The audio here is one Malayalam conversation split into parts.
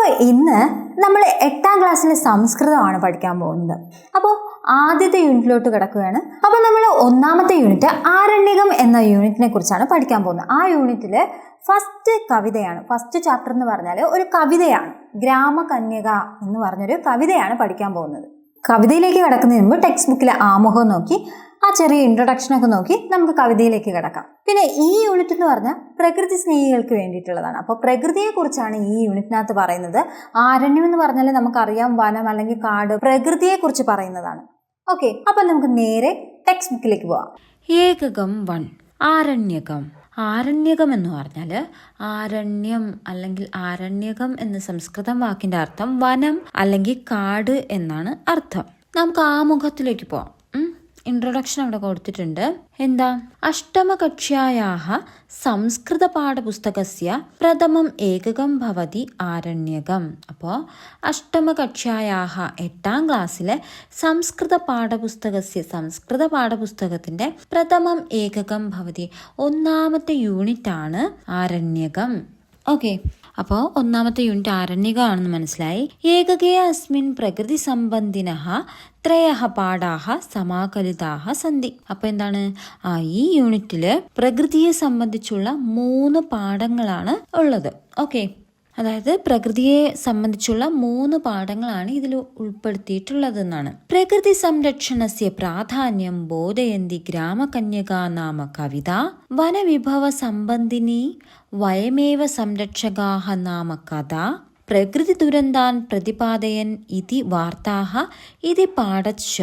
അപ്പോൾ ഇന്ന് നമ്മൾ 8ാം ക്ലാസ്സിലെ സംസ്കൃതമാണ് പഠിക്കാൻ പോകുന്നത്. അപ്പോൾ ആദ്യത്തെ യൂണിറ്റിലോട്ട് കിടക്കുകയാണ്. അപ്പോൾ നമ്മൾ ഒന്നാമത്തെ യൂണിറ്റ് ആരണ്യകം എന്ന യൂണിറ്റിനെ കുറിച്ചാണ് പഠിക്കാൻ പോകുന്നത്. ആ യൂണിറ്റിൽ ഫസ്റ്റ് കവിതയാണ്, ഫസ്റ്റ് ചാപ്റ്റർ എന്ന് പറഞ്ഞാൽ ഒരു കവിതയാണ്. ഗ്രാമകന്യക എന്ന് പറഞ്ഞൊരു കവിതയാണ് പഠിക്കാൻ പോകുന്നത്. കവിതയിലേക്ക് കിടക്കുന്നതിന് മുമ്പ് ടെക്സ്റ്റ് ബുക്കിലെ ആമുഖം നോക്കി ആ ചെറിയ ഇൻട്രൊഡക്ഷനൊക്കെ നോക്കി നമുക്ക് കവിതയിലേക്ക് കിടക്കാം. പിന്നെ ഈ യൂണിറ്റ് എന്ന് പറഞ്ഞാൽ പ്രകൃതി സ്നേഹികൾക്ക് വേണ്ടിയിട്ടുള്ളതാണ്. അപ്പോൾ പ്രകൃതിയെക്കുറിച്ചാണ് ഈ യൂണിറ്റിനകത്ത് പറയുന്നത്. ആരണ്യം എന്ന് പറഞ്ഞാൽ നമുക്കറിയാം, വനം അല്ലെങ്കിൽ കാട്, പ്രകൃതിയെക്കുറിച്ച് പറയുന്നതാണ്. ഓക്കെ, അപ്പം നമുക്ക് നേരെ ടെക്സ്റ്റ് ബുക്കിലേക്ക് പോവാം. ഏകകം 1 ആരണ്യകം. ആരണ്യകം എന്ന് പറഞ്ഞാൽ ആരണ്യം അല്ലെങ്കിൽ ആരണ്യകം എന്ന സംസ്കൃതം വാക്കിന്റെ അർത്ഥം വനം അല്ലെങ്കിൽ കാട് എന്നാണ് അർത്ഥം. നമുക്ക് ആമുഖത്തിലേക്ക് പോവാം. ഇൻട്രൊഡക്ഷൻ അവിടെ കൊടുത്തിട്ടുണ്ട്. എന്താ? അഷ്ടമകക്ഷ്യായാഹ സംസ്കൃത പാഠപുസ്തകസ്യ പ്രഥമം ഏകകം ഭവതി ആരണ്യകം. അപ്പോൾ അഷ്ടമകക്ഷ്യായാഹ 8ാം ക്ലാസ്സിലെ സംസ്കൃത പാഠപുസ്തകത്തിന്റെ പ്രഥമം ഏകകം ഭവതി, ഒന്നാമത്തെ യൂണിറ്റാണ് ആരണ്യകം. ഓക്കെ, അപ്പോൾ ഒന്നാമത്തെ യൂണിറ്റ് ആരണ്യകമാണെന്ന് മനസ്സിലായി. ഏകകേ അസ്മിൻ പ്രകൃതി സംബന്ധിനഃ ത്രയഃ പാഠാഃ സമാകലിതാഃ സന്തി. അപ്പോൾ എന്താണ്? ഈ യൂണിറ്റിൽ പ്രകൃതിയെ സംബന്ധിച്ചുള്ള 3 പാഠങ്ങളാണ് ഉള്ളത്. ഓക്കെ, അതായത് പ്രകൃതിയെ സംബന്ധിച്ചുള്ള 3 പാഠങ്ങളാണ് ഇതിൽ ഉൾപ്പെടുത്തിയിട്ടുള്ളതെന്നാണ്. പ്രകൃതി സംരക്ഷണസ്യ പ്രാധാന്യം ബോധയന്തി ഗ്രാമകന്യകാ നാമ കവിത. വനവിഭവ സംബന്ധിനി വയമേവ സംരക്ഷകാഃ നാമ കഥ. പ്രകൃതി ദുരന്താൻ പ്രതിപാദയൻ ഇതി വാർത്താഃ ഇതി പാഠശ്ച.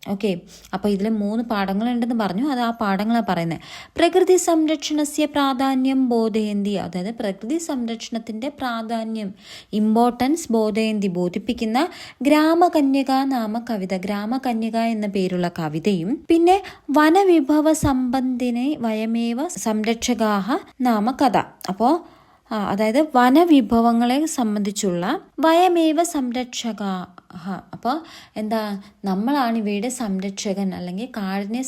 ഓക്കെ, അപ്പോൾ ഇതിൽ 3 പാഠങ്ങളുണ്ടെന്ന് പറഞ്ഞു. അത് ആ പാഠങ്ങളാണ് പറയുന്നത്. പ്രകൃതി സംരക്ഷണസ്യ പ്രാധാന്യം ബോധയന്തി, അതായത് പ്രകൃതി സംരക്ഷണത്തിൻ്റെ പ്രാധാന്യം, ഇമ്പോർട്ടൻസ്, ബോധയന്തി ബോധിപ്പിക്കുന്ന ഗ്രാമകന്യക നാമ കവിത, ഗ്രാമകന്യക എന്ന പേരുള്ള കവിതയും, പിന്നെ വനവിഭവ സംബന്ധിനെ വയമേവ സംരക്ഷകാഹ നാമ കഥ. അപ്പോൾ അതായത് വനവിഭവങ്ങളെ സംബന്ധിച്ചുള്ള വയമേവ സംരക്ഷക. അപ്പോൾ എന്താ? നമ്മളാണ് ഇവയുടെ സംരക്ഷകൻ അല്ലെങ്കിൽ കാടിനെ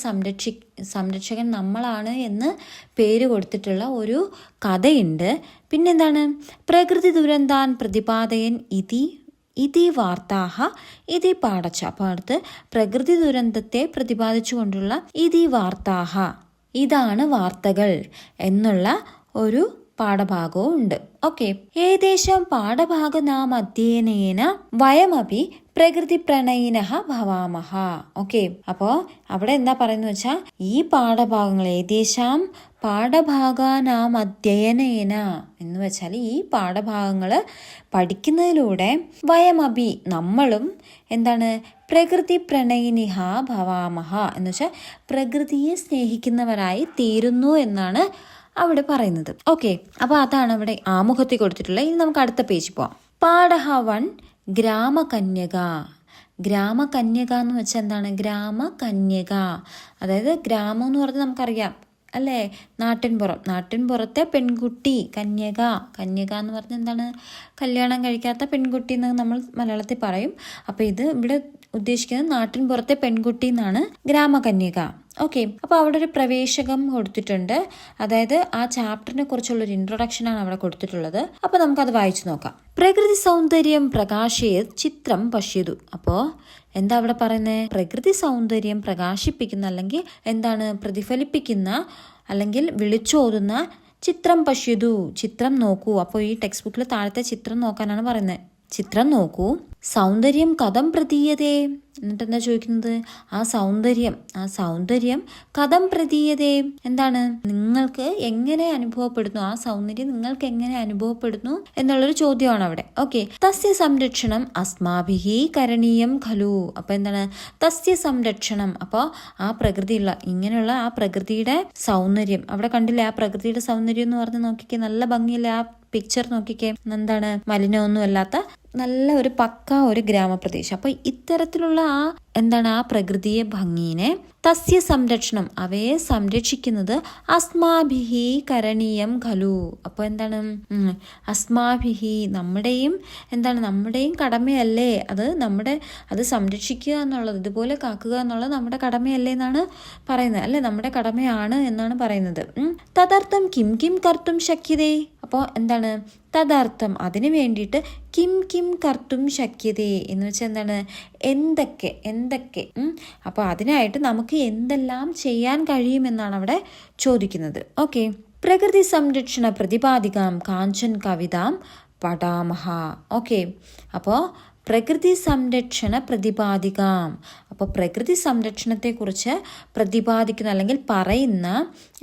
സംരക്ഷകൻ നമ്മളാണ് എന്ന് പേര് കൊടുത്തിട്ടുള്ള ഒരു കഥയുണ്ട്. പിന്നെന്താണ്? പ്രകൃതി ദുരന്താൻ പ്രതിപാദയൻ ഇതി വാർത്താഹ ഇതി പാഠച്ച. അപ്പോൾ അടുത്ത് പ്രകൃതി ദുരന്തത്തെ പ്രതിപാദിച്ചുകൊണ്ടുള്ള ഇതി വാർത്താഹ, ഇതാണ് വാർത്തകൾ എന്നുള്ള ഒരു പാഠഭാഗവും ഉണ്ട്. ഓക്കെ, ഏകദേശം പാഠഭാഗനാം അധ്യയനേന വയമപി പ്രകൃതി പ്രണയിനഃ ഭവാമഹ. ഓക്കെ, അപ്പോൾ അവിടെ എന്താ പറയുന്നത് വെച്ചാൽ ഈ പാഠഭാഗങ്ങൾ ഏകദേശം പാഠഭാഗാനാം അധ്യയനേന എന്ന് വെച്ചാൽ ഈ പാഠഭാഗങ്ങൾ പഠിക്കുന്നതിലൂടെ വയമപി നമ്മളും എന്താണ്? പ്രകൃതി പ്രണയിനിഹ ഭവാമഹ എന്ന് വെച്ചാൽ പ്രകൃതിയെ സ്നേഹിക്കുന്നവരായി തീരുന്നു എന്നാണ് അവിടെ പറയുന്നത്. ഓക്കെ, അപ്പോൾ അതാണ് അവിടെ ആമുഖത്തിൽ കൊടുത്തിട്ടുള്ളത്. ഇനി നമുക്ക് അടുത്ത പേജ് പോവാം. പാഠ 1 ഗ്രാമകന്യക. ഗ്രാമകന്യക എന്ന് വെച്ചാൽ എന്താണ്? ഗ്രാമകന്യക അതായത് ഗ്രാമം എന്ന് പറഞ്ഞാൽ നമുക്കറിയാം അല്ലേ, നാട്ടിൻപുറത്തെ പെൺകുട്ടി. കന്യക എന്ന് പറഞ്ഞാൽ എന്താണ്? കല്യാണം കഴിക്കാത്ത പെൺകുട്ടി എന്ന് നമ്മൾ മലയാളത്തിൽ പറയും. അപ്പോൾ ഇത് ഇവിടെ ഉദ്ദേശിക്കുന്നത് നാട്ടിൻപുറത്തെ പെൺകുട്ടി എന്നാണ് ഗ്രാമകന്യക. ഓക്കെ, അപ്പോൾ അവിടെ ഒരു പ്രവേശകം കൊടുത്തിട്ടുണ്ട്. അതായത് ആ ചാപ്റ്ററിനെ കുറിച്ചുള്ളൊരു ഇൻട്രൊഡക്ഷനാണ് അവിടെ കൊടുത്തിട്ടുള്ളത്. അപ്പോൾ നമുക്കത് വായിച്ചു നോക്കാം. പ്രകൃതി സൗന്ദര്യം പ്രകാശയത് ചിത്രം പശ്യതു. അപ്പോൾ എന്താ അവിടെ പറയുന്നത്? പ്രകൃതി സൗന്ദര്യം പ്രകാശിപ്പിക്കുന്ന അല്ലെങ്കിൽ എന്താണ് പ്രതിഫലിപ്പിക്കുന്ന അല്ലെങ്കിൽ വിളിച്ചോതുന്ന ചിത്രം പശ്യതു, ചിത്രം നോക്കൂ. അപ്പോൾ ഈ ടെക്സ്റ്റ് ബുക്കിൽ താഴത്തെ ചിത്രം നോക്കാനാണ് പറയുന്നത്. ചിത്രം നോക്കൂ. സൗന്ദര്യം കഥം പ്രതീയതേ. എന്നിട്ട് എന്താ ചോദിക്കുന്നത്? ആ സൗന്ദര്യം കഥം പ്രതീയതേ, എന്താണ്? നിങ്ങൾക്ക് എങ്ങനെ അനുഭവപ്പെടുന്നു? ആ സൗന്ദര്യം നിങ്ങൾക്ക് എങ്ങനെ അനുഭവപ്പെടുന്നു എന്നുള്ളൊരു ചോദ്യമാണ് അവിടെ. ഓക്കെ, തസ്യ സംരക്ഷണം അസ്മാഭിഹി കരണീയം ഖലു. അപ്പോൾ എന്താണ്? തസ്യ സംരക്ഷണം. അപ്പോൾ ആ പ്രകൃതിയുള്ള ഇങ്ങനെയുള്ള ആ പ്രകൃതിയുടെ സൗന്ദര്യം അവിടെ കണ്ടില്ലേ? ആ പ്രകൃതിയുടെ സൗന്ദര്യം എന്ന് പറഞ്ഞ് നോക്കിക്കേ, നല്ല ഭംഗിയില്ലേ ആ പിക്ചർ നോക്കിക്കേ. എന്താണ്? മലിനമൊന്നും അല്ലാത്ത നല്ല ഒരു പക്ക ഒരു ഗ്രാമപ്രദേശം. അപ്പോൾ ഇത്തരത്തിലുള്ള ആ പ്രകൃതിയെ ഭംഗിനെ തസ്യ സംരക്ഷണം അവയെ സംരക്ഷിക്കുന്നത് അസ്മാഭിഹി കരണീയം ഖലു. അപ്പോൾ എന്താണ്? അസ്മാഭിഹി നമ്മുടെയും കടമയല്ലേ അത് സംരക്ഷിക്കുക എന്നുള്ളത്, ഇതുപോലെ കാക്കുക എന്നുള്ളത് നമ്മുടെ കടമയല്ലേ എന്നാണ് പറയുന്നത് അല്ലേ, നമ്മുടെ കടമയാണ് എന്നാണ് പറയുന്നത്. തദർത്ഥം കിം കിം കർത്തും ശക്യതേ. അപ്പോൾ എന്താണ്? തദർത്ഥം അതിനു വേണ്ടിയിട്ട് കിം കിം കർത്തും ശക്യതേ എന്ന് വെച്ചാൽ എന്താണ്, എന്തൊക്കെ അപ്പോൾ അതിനായിട്ട് നമുക്ക് എന്തെല്ലാം ചെയ്യാൻ കഴിയുമെന്നാണ് അവിടെ ചോദിക്കുന്നത്. ഓക്കെ. പ്രകൃതി സംരക്ഷണ പ്രതിപാദികാം കാഞ്ചൻ കവിതാം പഠാമഹ. ഓക്കെ. അപ്പോൾ പ്രകൃതി സംരക്ഷണ പ്രതിപാദികാം, അപ്പോൾ പ്രകൃതി സംരക്ഷണത്തെക്കുറിച്ച് പ്രതിപാദിക്കുന്ന അല്ലെങ്കിൽ പറയുന്ന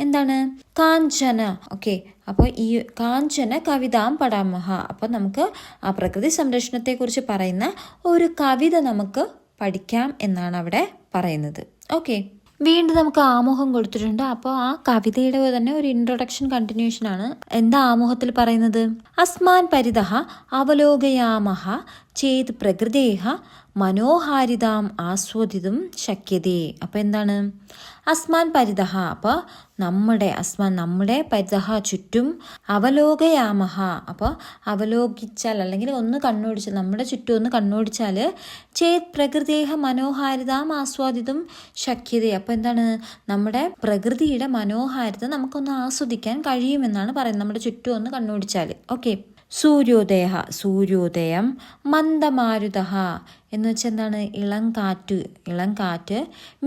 എന്താണ്, കാഞ്ചന. ഓക്കെ. അപ്പോൾ ഈ കാഞ്ചന കവിതാം പഠാമഹ, അപ്പോൾ നമുക്ക് ആ പ്രകൃതി സംരക്ഷണത്തെക്കുറിച്ച് പറയുന്ന ഒരു കവിത നമുക്ക് പഠിക്കാം എന്നാണ് അവിടെ പറയുന്നത്. ഓക്കെ. വീണ്ടും നമുക്ക് ആമുഖം കൊടുത്തിട്ടുണ്ട്. അപ്പോൾ ആ കവിതയുടെ തന്നെ ഒരു ഇൻട്രൊഡക്ഷൻ കണ്ടിന്യൂഷനാണ്. എന്താ ആമുഖത്തിൽ പറയുന്നത്? അസ്മാൻ പരിതഃ അവലോകയാമഹ ചേത് പ്രകൃതേഹ മനോഹാരിതാം ആസ്വദിതും ശക്യതേ. അപ്പോൾ എന്താണ്? അസ്മാൻ പരിതഃ, അപ്പോൾ നമ്മുടെ പരിതഃ ചുറ്റും, അവലോകയാമഹ, അപ്പോൾ അവലോകിച്ചാൽ അല്ലെങ്കിൽ ഒന്ന് കണ്ണോടിച്ചാൽ, നമ്മുടെ ചുറ്റും ഒന്ന് കണ്ണോടിച്ചാൽ, ചേത് പ്രകൃതേഹ മനോഹാരിതാം ആസ്വാദിതും ശക്യതേ, അപ്പോൾ എന്താണ്? നമ്മുടെ പ്രകൃതിയുടെ മനോഹാരിത നമുക്കൊന്ന് ആസ്വദിക്കാൻ കഴിയുമെന്നാണ് പറയുന്നത്, നമ്മുടെ ചുറ്റും ഒന്ന് കണ്ണോടിച്ചാൽ. ഓക്കെ. സൂര്യോദയം, മന്ദമാരുത എന്ന് വെച്ചാൽ എന്താണ്? ഇളം കാറ്റ്.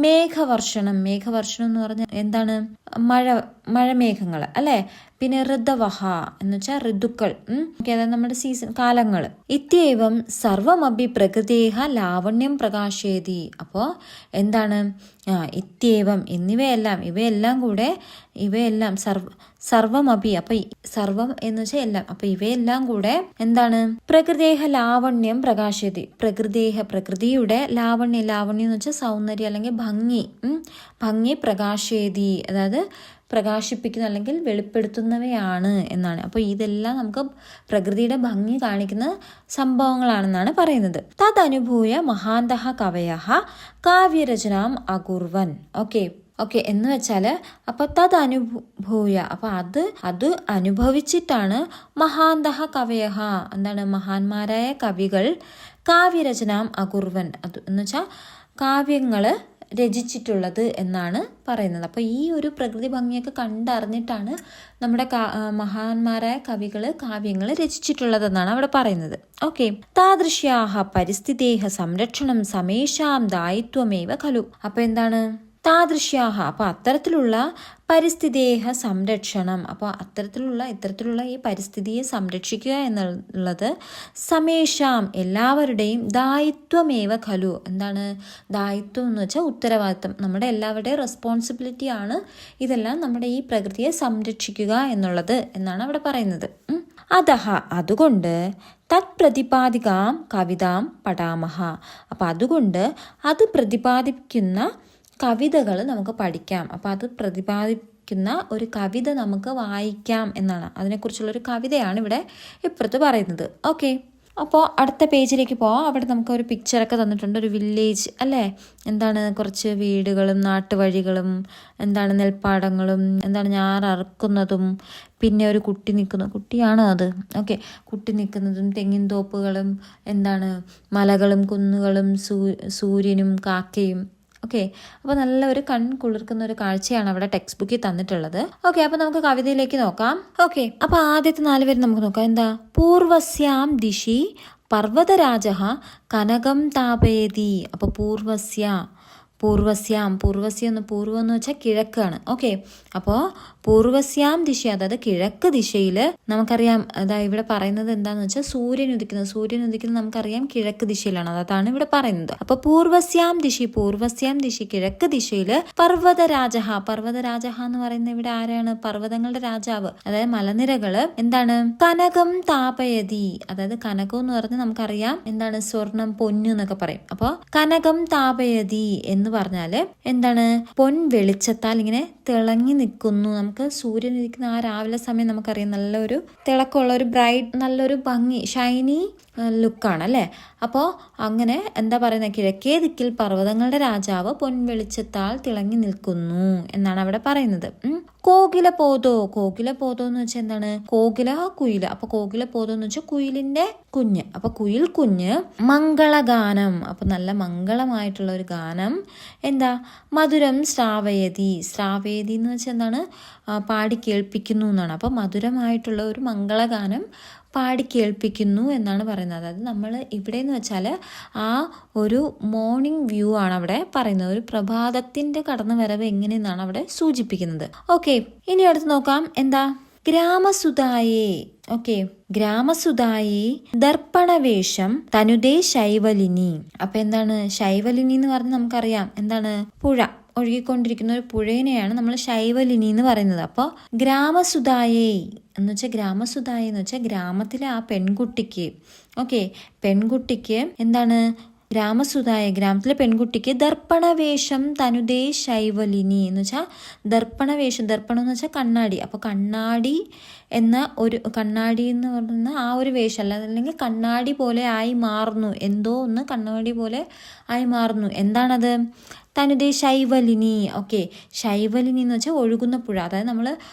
മേഘവർഷണം എന്ന് പറഞ്ഞാൽ എന്താണ്? മഴമേഘങ്ങൾ അല്ലേ. പിന്നെ ഋതവഹ എന്ന് വെച്ചാൽ ഋതുക്കൾ, അതായത് നമ്മുടെ സീസൺ, കാലങ്ങൾ. ഇത്യവം സർവമഭി പ്രകൃതേഹ ലാവണ്യം പ്രകാശേതി. അപ്പോൾ എന്താണ്? ഇത്യവം ഇവയെല്ലാം സർവമഭി, അപ്പൊ സർവം എന്ന് വെച്ചാൽ എല്ലാം, അപ്പൊ ഇവയെല്ലാം കൂടെ എന്താണ്? പ്രകൃതേഹ ലാവണ്യം പ്രകാശേതി. പ്രകൃതിയുടെ ലാവണ്യം എന്ന് വെച്ചാൽ സൗന്ദര്യം അല്ലെങ്കിൽ ഭംഗി പ്രകാശേതി, അതായത് പ്രകാശിപ്പിക്കുന്ന അല്ലെങ്കിൽ വെളിപ്പെടുത്തുന്നവയാണ് എന്നാണ്. അപ്പോൾ ഇതെല്ലാം നമുക്ക് പ്രകൃതിയുടെ ഭംഗി കാണിക്കുന്ന സംഭവങ്ങളാണെന്നാണ് പറയുന്നത്. തദനുഭൂയ മഹാന്തഃ കവയഃ കാവ്യരചനാം അകുർവൻ. ഓക്കെ എന്ന് വെച്ചാൽ അപ്പോൾ തദനുഭൂയ, അപ്പോൾ അത് അനുഭവിച്ചിട്ടാണ് മഹാന്തഃ കവയഃ, എന്താണ്? മഹാന്മാരായ കവികൾ കാവ്യരചനാം അകുർവൻ, അത് എന്ന് വെച്ചാൽ കാവ്യങ്ങൾ രചിച്ചിട്ടുള്ളത് എന്നാണ് പറയുന്നത്. അപ്പോൾ ഈ ഒരു പ്രകൃതി ഭംഗിയൊക്കെ കണ്ടറിഞ്ഞിട്ടാണ് നമ്മുടെ മഹാന്മാരായ കവികൾ കാവ്യങ്ങൾ രചിച്ചിട്ടുള്ളതെന്നാണ് അവിടെ പറയുന്നത്. ഓക്കെ. താദൃശ്യാഹ പരിസ്ഥിതേഹ സംരക്ഷണം സമേഷാം ദായിത്വമേവ ഖലു. അപ്പോൾ എന്താണ്? താദൃശ്യാഹ, അപ്പോൾ അത്തരത്തിലുള്ള പരിസ്ഥിതേഹ സംരക്ഷണം, അപ്പോൾ ഇത്തരത്തിലുള്ള ഈ പരിസ്ഥിതിയെ സംരക്ഷിക്കുക എന്നുള്ളത് സമേഷാം എല്ലാവരുടെയും ദായിത്വമേവ ഖലു. എന്താണ് ദായിത്വം എന്ന് വെച്ചാൽ ഉത്തരവാദിത്വം, നമ്മുടെ എല്ലാവരുടെയും റെസ്പോൺസിബിലിറ്റിയാണ് ഇതെല്ലാം, നമ്മുടെ ഈ പ്രകൃതിയെ സംരക്ഷിക്കുക എന്നുള്ളത് എന്നാണ് അവിടെ പറയുന്നത്. അതുകൊണ്ട് തത് പ്രതിപാദികാം കവിതാം പഠാമഹ, അപ്പം അതുകൊണ്ട് അത് പ്രതിപാദിക്കുന്ന കവിതകൾ നമുക്ക് പഠിക്കാം. അപ്പോൾ അത് പ്രതിപാദിക്കുന്ന ഒരു കവിത നമുക്ക് വായിക്കാം എന്നാണ്, അതിനെക്കുറിച്ചുള്ളൊരു കവിതയാണ് ഇവിടെ ഇപ്പുറത്ത് പറയുന്നത്. ഓക്കെ. അപ്പോൾ അടുത്ത പേജിലേക്ക് പോവാം. അവിടെ നമുക്ക് ഒരു പിക്ചറൊക്കെ തന്നിട്ടുണ്ട്, ഒരു വില്ലേജ് അല്ലേ. എന്താണ്? കുറച്ച് വീടുകളും നാട്ടുവഴികളും, എന്താണ് നെൽപ്പാടങ്ങളും, എന്താണ് ഞാററുക്കുന്നതും, പിന്നെ ഒരു കുട്ടിയാണോ അത്? ഓക്കെ. കുട്ടി നിൽക്കുന്നതും, തെങ്ങിൻ തോപ്പുകളും, എന്താണ് മലകളും കുന്നുകളും, സൂര്യനും കാക്കയും. ഓക്കെ. അപ്പോൾ നല്ല ഒരു കുളിർക്കുന്ന ഒരു കാഴ്ചയാണ് അവിടെ ടെക്സ്റ്റ് ബുക്കിൽ തന്നിട്ടുള്ളത്. ഓക്കെ. അപ്പോൾ നമുക്ക് കവിതയിലേക്ക് നോക്കാം. ഓക്കെ. അപ്പോൾ ആദ്യത്തെ 4 പേര് നമുക്ക് നോക്കാം. എന്താ? പൂർവസ്യാം ദിശി പർവ്വതരാജഃ കനകം താപയതി. അപ്പോൾ പൂർവസ്യം എന്ന് വെച്ചാൽ കിഴക്കാണ്. ഓക്കെ. അപ്പോൾ പൂർവസ്യാം ദിശ, അതായത് കിഴക്ക് ദിശയിൽ നമുക്കറിയാം, അതായത് ഇവിടെ പറയുന്നത് എന്താണെന്ന് വെച്ചാൽ സൂര്യൻ ഉദിക്കുന്നത് നമുക്കറിയാം കിഴക്ക് ദിശയിലാണ്, അതാണ് ഇവിടെ പറയുന്നത്. അപ്പോൾ പൂർവസ്യാം ദിശി കിഴക്ക് ദിശയിൽ പർവ്വതരാജ എന്ന് പറയുന്നത് ഇവിടെ ആരാണ്? പർവ്വതങ്ങളുടെ രാജാവ്, അതായത് മലനിരകള് എന്താണ്? കനകം താപയതി, അതായത് കനകം എന്ന് പറഞ്ഞാൽ നമുക്കറിയാം എന്താണ്? സ്വർണം, പൊന്നു എന്നൊക്കെ പറയും. അപ്പോൾ കനകം താപയതി എന്ന് പറഞ്ഞാല് എന്താണ്? പൊൻ വെളിച്ചത്താൽ ഇങ്ങനെ തിളങ്ങി നിൽക്കുന്നു. നമുക്ക് സൂര്യൻ ഇരിക്കുന്ന ആ രാവിലെ സമയം നമുക്കറിയാം നല്ലൊരു തിളക്കമുള്ള ഒരു ബ്രൈറ്റ്, നല്ലൊരു ഭംഗി, ഷൈനി ലുക്കാണ് അല്ലേ. അപ്പോൾ അങ്ങനെ എന്താ പറയുന്നത്? കിഴക്കേ ദിക്കിൽ പർവ്വതങ്ങളുടെ രാജാവ് പൊൻ വെളിച്ചത്താൽ തിളങ്ങി നിൽക്കുന്നു എന്നാണ് അവിടെ പറയുന്നത്. കോകിലപോതോ എന്ന് വെച്ചാൽ എന്താണ്? കുയിൽ. അപ്പൊ കോകിലപോതോ എന്ന് വെച്ചാൽ കുയിലിന്റെ കുഞ്ഞ്. അപ്പൊ കുയിൽ കുഞ്ഞ് മംഗളഗാനം, അപ്പൊ നല്ല മംഗളമായിട്ടുള്ള ഒരു ഗാനം. എന്താ? മധുരം ശ്രാവയതി എന്ന് വെച്ചാൽ എന്താണ്? പാടി കേൾപ്പിക്കുന്നു എന്നാണ്. അപ്പൊ മധുരമായിട്ടുള്ള ഒരു മംഗളഗാനം പാടി കേൾപ്പിക്കുന്നു എന്നാണ് പറയുന്നത്. അതായത് നമ്മൾ ഇവിടെ എന്ന് വെച്ചാൽ ആ ഒരു മോർണിംഗ് വ്യൂ ആണ് അവിടെ പറയുന്നത്, ഒരു പ്രഭാതത്തിൻ്റെ കടന്നു വരവ് എങ്ങനെയെന്നാണ് അവിടെ സൂചിപ്പിക്കുന്നത്. ഓക്കെ, ഇനി അടുത്ത് നോക്കാം. എന്താ? ഗ്രാമസുതായേ. ഓക്കെ, ഗ്രാമസുതായി ദർപ്പണവേഷം തനുദേ ശൈവലിനി. അപ്പൊ എന്താണ് ശൈവലിനി എന്ന് പറഞ്ഞാൽ നമുക്കറിയാം എന്താണ്, പുഴ, ഒഴുകിക്കൊണ്ടിരിക്കുന്ന ഒരു പുഴേനെയാണ് നമ്മൾ ശൈവലിനി എന്ന് പറയുന്നത്. അപ്പോൾ ഗ്രാമസുതായേ എന്ന് വെച്ചാൽ ഗ്രാമസുതായി എന്ന് വെച്ചാൽ ഗ്രാമത്തിലെ ആ പെൺകുട്ടിക്ക്, ഓക്കെ, പെൺകുട്ടിക്ക് എന്താണ് ഗ്രാമസുതായ, ഗ്രാമത്തിലെ പെൺകുട്ടിക്ക് ദർപ്പണവേഷം തനുദേ ശൈവലിനി എന്ന് വെച്ചാൽ ദർപ്പണവേഷം, ദർപ്പണം എന്ന് വെച്ചാൽ കണ്ണാടി. അപ്പോൾ കണ്ണാടി എന്ന ഒരു, കണ്ണാടി എന്ന് പറയുന്ന ആ ഒരു വേഷം അല്ല, അല്ലെങ്കിൽ കണ്ണാടി പോലെ ആയി മാറുന്നു, എന്തോ ഒന്ന് കണ്ണാടി പോലെ ആയി മാറുന്നു. എന്താണത്? തനുദേ ശൈവലിനി. ഓക്കെ, ശൈവലിനി എന്ന് വെച്ചാൽ ഒഴുകുന്ന പുഴ. അതായത് നമ്മൾ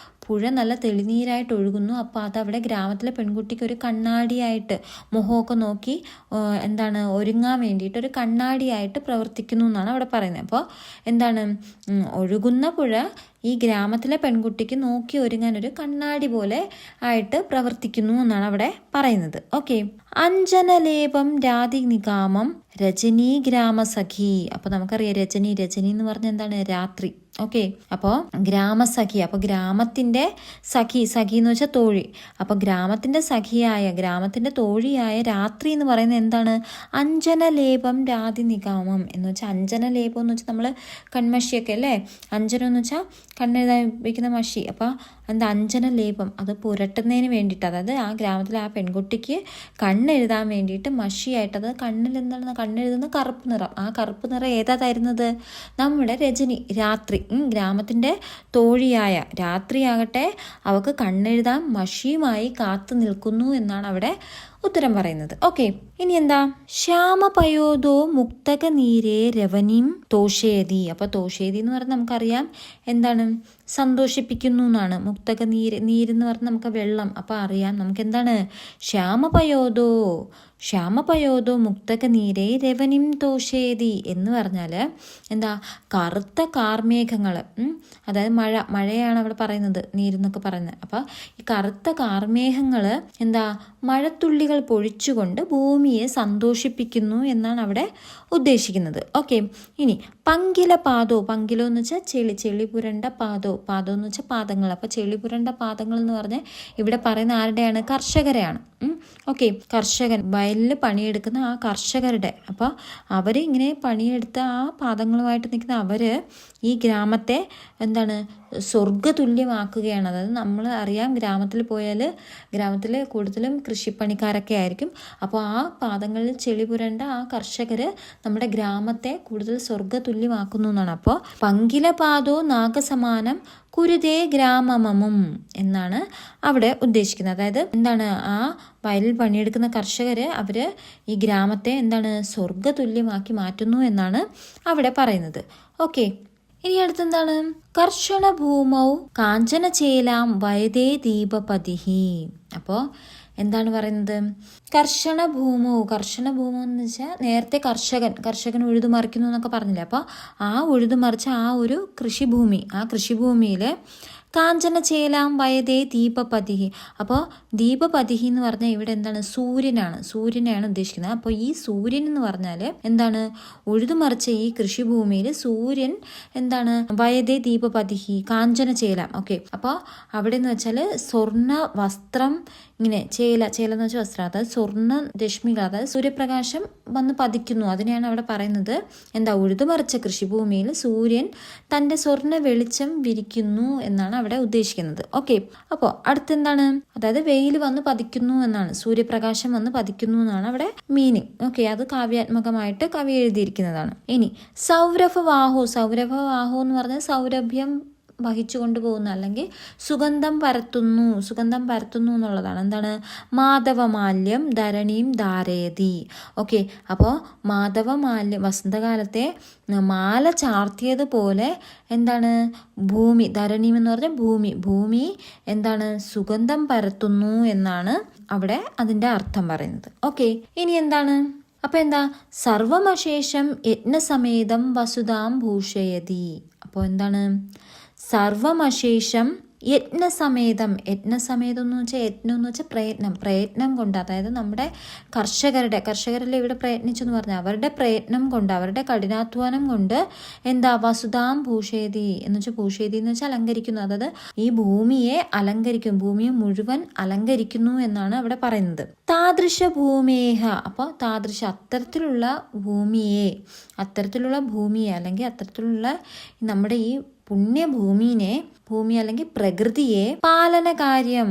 പുഴ നല്ല തെളിനീരായിട്ട് ഒഴുകുന്നു. അപ്പോൾ അതവിടെ ഗ്രാമത്തിലെ പെൺകുട്ടിക്ക് ഒരു കണ്ണാടിയായിട്ട്, മുഖമൊക്കെ നോക്കി എന്താണ് ഒരുങ്ങാൻ വേണ്ടിയിട്ട് ഒരു കണ്ണാടിയായിട്ട് പ്രവർത്തിക്കുന്നു എന്നാണ് അവിടെ പറയുന്നത്. അപ്പോൾ എന്താണ്, ഒഴുകുന്ന പുഴ ഈ ഗ്രാമത്തിലെ പെൺകുട്ടിക്ക് നോക്കി ഒരുങ്ങാൻ ഒരു കണ്ണാടി പോലെ ആയിട്ട് പ്രവർത്തിക്കുന്നു എന്നാണ് അവിടെ പറയുന്നത്. ഓക്കെ, അഞ്ജനലേപം രാതിനികാമം രജനീ ഗ്രാമസഖി. അപ്പോൾ നമുക്കറിയാം രജനി, രജനി എന്ന് പറഞ്ഞാൽ എന്താണ്, രാത്രി. ഓക്കെ, അപ്പോൾ ഗ്രാമസഖി, അപ്പോൾ ഗ്രാമത്തിൻ്റെ സഖി, സഖി എന്ന് വെച്ചാൽ തോഴി. അപ്പോൾ ഗ്രാമത്തിൻ്റെ സഖിയായ, ഗ്രാമത്തിൻ്റെ തോഴിയായ രാത്രി എന്ന് പറയുന്നത് എന്താണ്, അഞ്ജനലേപം രാതിനികാമം എന്ന് വെച്ചാൽ, അഞ്ജനലേപം എന്ന് വെച്ചാൽ നമ്മൾ കൺമഷിയൊക്കെ അല്ലേ, അഞ്ജനം എന്ന് വെച്ചാൽ കണ്ണെഴുതാൻ ഉപയോഗിക്കുന്ന മഷി. അപ്പോൾ എന്താ അഞ്ജനലേപം, അത് പുരട്ടുന്നതിന് വേണ്ടിയിട്ട്, അതായത് ആ ഗ്രാമത്തിലെ ആ പെൺകുട്ടിക്ക് കണ്ണെഴുതാൻ വേണ്ടിയിട്ട് മഷിയായിട്ട്, അത് കണ്ണിൽ എന്താണ് കണ്ണെഴുതുന്ന കറുപ്പ് നിറം, ആ കറുപ്പ് നിറം ഏതാ തരുന്നത്, നമ്മുടെ രജനി, രാത്രി. ഗ്രാമത്തിൻ്റെ തോഴിയായ രാത്രിയാകട്ടെ അവൾക്ക് കണ്ണെഴുതാൻ മഷിയുമായി കാത്തു നിൽക്കുന്നു എന്നാണ് അവിടെ ഉത്തരം പറയുന്നത്. ഓക്കെ, ഇനി എന്താ? ശ്യാമപയോദോ മുക്തക നീരേ രവനിം തോഷേതി. അപ്പോൾ തോഷേതി എന്ന് പറഞ്ഞാൽ നമുക്കറിയാം എന്താണ്, സന്തോഷിപ്പിക്കുന്നു എന്നാണ്. മുക്തക നീരെന്ന് പറഞ്ഞാൽ നമുക്ക് വെള്ളം. അപ്പോൾ അറിയാം നമുക്ക് എന്താണ്, ശ്യാമപയോദോ, ശ്യാമപയോദോ മുക്തക നീരേ രവനിം തോഷേതി എന്ന് പറഞ്ഞാൽ എന്താ, കറുത്ത കാർമേഘങ്ങൾ, അതായത് മഴയാണ് അവിടെ പറയുന്നത്, നീരെന്നൊക്കെ പറയുന്നത്. അപ്പോൾ ഈ കറുത്ത കാർമേഘങ്ങൾ എന്താ, മഴത്തുള്ളികൾ പൊഴിച്ചുകൊണ്ട് ഭൂമിയെ സന്തോഷിപ്പിക്കുന്നു എന്നാണ് അവിടെ ഉദ്ദേശിക്കുന്നത്. ഓക്കെ, ഇനി പങ്കില പാദോ, പങ്കിലോ എന്ന് വെച്ചാൽ ചെളി, ചെളി പുരണ്ട പാദോ, പാദം എന്ന് വെച്ചാൽ പാദങ്ങൾ. അപ്പോൾ ചെളി പുരണ്ട പാദങ്ങൾ എന്ന് പറഞ്ഞാൽ ഇവിടെ പറയുന്ന ആരുടെയാണ്, കർഷകരെയാണ്. ഓക്കെ, കർഷകൻ, വയലിൽ പണിയെടുക്കുന്ന ആ കർഷകരുടെ. അപ്പോൾ അവർ ഇങ്ങനെ പണിയെടുത്ത ആ പാദങ്ങളുമായിട്ട് നിൽക്കുന്ന അവർ ഈ ഗ്രാമത്തെ എന്താണ്, സ്വർഗ്ഗതുല്യമാക്കുകയാണ്. അതായത് നമ്മൾ അറിയാം ഗ്രാമത്തിൽ പോയാൽ ഗ്രാമത്തിൽ കൂടുതലും കൃഷിപ്പണിക്കാരൊക്കെ ആയിരിക്കും. അപ്പോൾ ആ പാദങ്ങളിൽ ചെളി പുരണ്ട ആ കർഷകർ നമ്മുടെ ഗ്രാമത്തെ കൂടുതൽ സ്വർഗ്ഗതുല്യമാക്കുന്നു എന്നാണ്. അപ്പോൾ പങ്കില പാദോ നാഗസമാനം കുരുതേ ഗ്രാമമമും എന്നാണ് അവിടെ ഉദ്ദേശിക്കുന്നത്. അതായത് എന്താണ്, ആ വയലിൽ പണിയെടുക്കുന്ന കർഷകർ അവർ ഈ ഗ്രാമത്തെ എന്താണ്, സ്വർഗ്ഗതുല്യമാക്കി മാറ്റുന്നു എന്നാണ് അവിടെ പറയുന്നത്. ഓക്കെ, ഇനി അടുത്തെന്താണ്, കർഷണ ഭൂമൗ കാഞ്ചനചേലാം വയതേ ദീപപതിഹി. അപ്പോൾ എന്താണ് പറയുന്നത്, കർഷണ ഭൂമോ, കർഷണ ഭൂമോ എന്ന് വെച്ചാൽ നേരത്തെ കർഷകൻ ഉഴുതുമറിക്കുന്നു എന്നൊക്കെ പറഞ്ഞില്ലേ. അപ്പോൾ ആ ഉഴുതുമറിച്ച ആ ഒരു കൃഷിഭൂമി, ആ കൃഷിഭൂമിയിൽ കാഞ്ചനചേലാം വയതേ ദീപപതിഹി. അപ്പോൾ ദീപപതിഹി എന്ന് പറഞ്ഞാൽ ഇവിടെ എന്താണ്, സൂര്യനെയാണ് ഉദ്ദേശിക്കുന്നത്. അപ്പോൾ ഈ സൂര്യൻ എന്ന് പറഞ്ഞാൽ എന്താണ്, ഉഴുതുമറിച്ച ഈ കൃഷിഭൂമിയിൽ സൂര്യൻ എന്താണ്, വയതേ ദീപപതിഹി കാഞ്ചനചേലാം. ഓക്കെ, അപ്പോൾ അവിടെ എന്ന് വെച്ചാൽ സ്വർണ്ണ വസ്ത്രം, ഇങ്ങനെ ചേല എന്ന് വെച്ചാൽ വസ്ത്രം, അതായത് സ്വർണ്ണ രശ്മികൾ, അതായത് സൂര്യപ്രകാശം വന്ന് പതിക്കുന്നു. അതിനെയാണ് അവിടെ പറയുന്നത് എന്താ, ഉഴുതുമറിച്ച കൃഷിഭൂമിയിൽ സൂര്യൻ തൻ്റെ സ്വർണ്ണ വെളിച്ചം വിരിക്കുന്നു എന്നാണ് അവിടെ ഉദ്ദേശിക്കുന്നത്. ഓക്കെ, അപ്പോൾ അടുത്തെന്താണ്, അതായത് വെയിൽ വന്ന് പതിക്കുന്നു എന്നാണ്, സൂര്യപ്രകാശം വന്ന് പതിക്കുന്നു എന്നാണ് അവിടെ മീനിങ്. ഓക്കെ, അത് കാവ്യാത്മകമായിട്ട് കവി എഴുതിയിരിക്കുന്നതാണ്. ഇനി സൗരഭവാഹോ എന്ന് പറഞ്ഞാൽ സൗരഭ്യം വഹിച്ചു കൊണ്ടുപോകുന്ന, അല്ലെങ്കിൽ സുഗന്ധം പരത്തുന്നു എന്നുള്ളതാണ്. എന്താണ്, മാധവമാല്യം ധരണീം ധാരയതി. ഓക്കെ, അപ്പോൾ മാധവമാല്യം, വസന്തകാലത്തെ മാല ചാർത്തിയതുപോലെ എന്താണ്, ഭൂമി, ധരണീം എന്ന് പറഞ്ഞാൽ ഭൂമി എന്താണ്, സുഗന്ധം പരത്തുന്നു എന്നാണ് അവിടെ അതിൻ്റെ അർത്ഥം പറയുന്നത്. ഓക്കെ, ഇനി എന്താണ്, അപ്പോൾ എന്താ, സർവമശേഷം യജ്ഞസമേതം വസുധാം ഭൂഷയതി. അപ്പോൾ എന്താണ്, സർവമശേഷം യജ്ഞസമേതം എന്ന് വെച്ചാൽ യജ്ഞം എന്ന് വെച്ചാൽ പ്രയത്നം കൊണ്ട്, അതായത് നമ്മുടെ കർഷകരല്ലേ ഇവിടെ പ്രയത്നിച്ചു എന്ന് പറഞ്ഞാൽ അവരുടെ പ്രയത്നം കൊണ്ട്, അവരുടെ കഠിനാധ്വാനം കൊണ്ട് എന്താ വസുധാം ഭൂഷേതി എന്ന് വെച്ചാൽ ഭൂഷേതി എന്ന് വെച്ചാൽ അലങ്കരിക്കുന്നു, അതായത് ഈ ഭൂമിയെ അലങ്കരിക്കും, ഭൂമിയെ മുഴുവൻ അലങ്കരിക്കുന്നു എന്നാണ് അവിടെ പറയുന്നത്. താദൃശ ഭൂമേഹ, അപ്പോൾ താദൃശ അത്തരത്തിലുള്ള ഭൂമിയെ അല്ലെങ്കിൽ അത്തരത്തിലുള്ള നമ്മുടെ ഈ ഭൂമി അല്ലെങ്കിൽ പ്രകൃതിയെ പാലനകാര്യം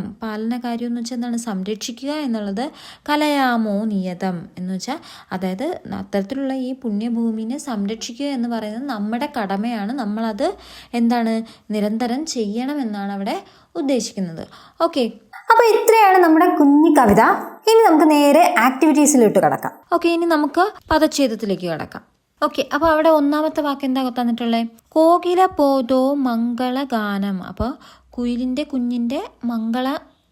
എന്ന് വെച്ചാൽ എന്താണ്, സംരക്ഷിക്കുക എന്നുള്ളത് കലയാമോ നിയതം എന്ന് വെച്ചാൽ, അതായത് അത്തരത്തിലുള്ള ഈ പുണ്യഭൂമിനെ സംരക്ഷിക്കുക എന്ന് പറയുന്നത് നമ്മുടെ കടമയാണ്, നമ്മളത് എന്താണ് നിരന്തരം ചെയ്യണമെന്നാണ് അവിടെ ഉദ്ദേശിക്കുന്നത്. ഓക്കെ, അപ്പോൾ ഇത്രയാണ് നമ്മുടെ കുഞ്ഞി കവിത. ഇനി നമുക്ക് നേരെ ആക്ടിവിറ്റീസിലോട്ട് കിടക്കാം. ഓക്കെ, ഇനി നമുക്ക് പദച്ഛേദത്തിലേക്ക് കിടക്കാം. ഓക്കെ, അപ്പോൾ അവിടെ ഒന്നാമത്തെ വാക്ക് എന്താ തന്നിട്ടുള്ളത്? കോകില പോതോ മംഗളഗാനം. അപ്പോൾ കുഞ്ഞിൻ്റെ മംഗള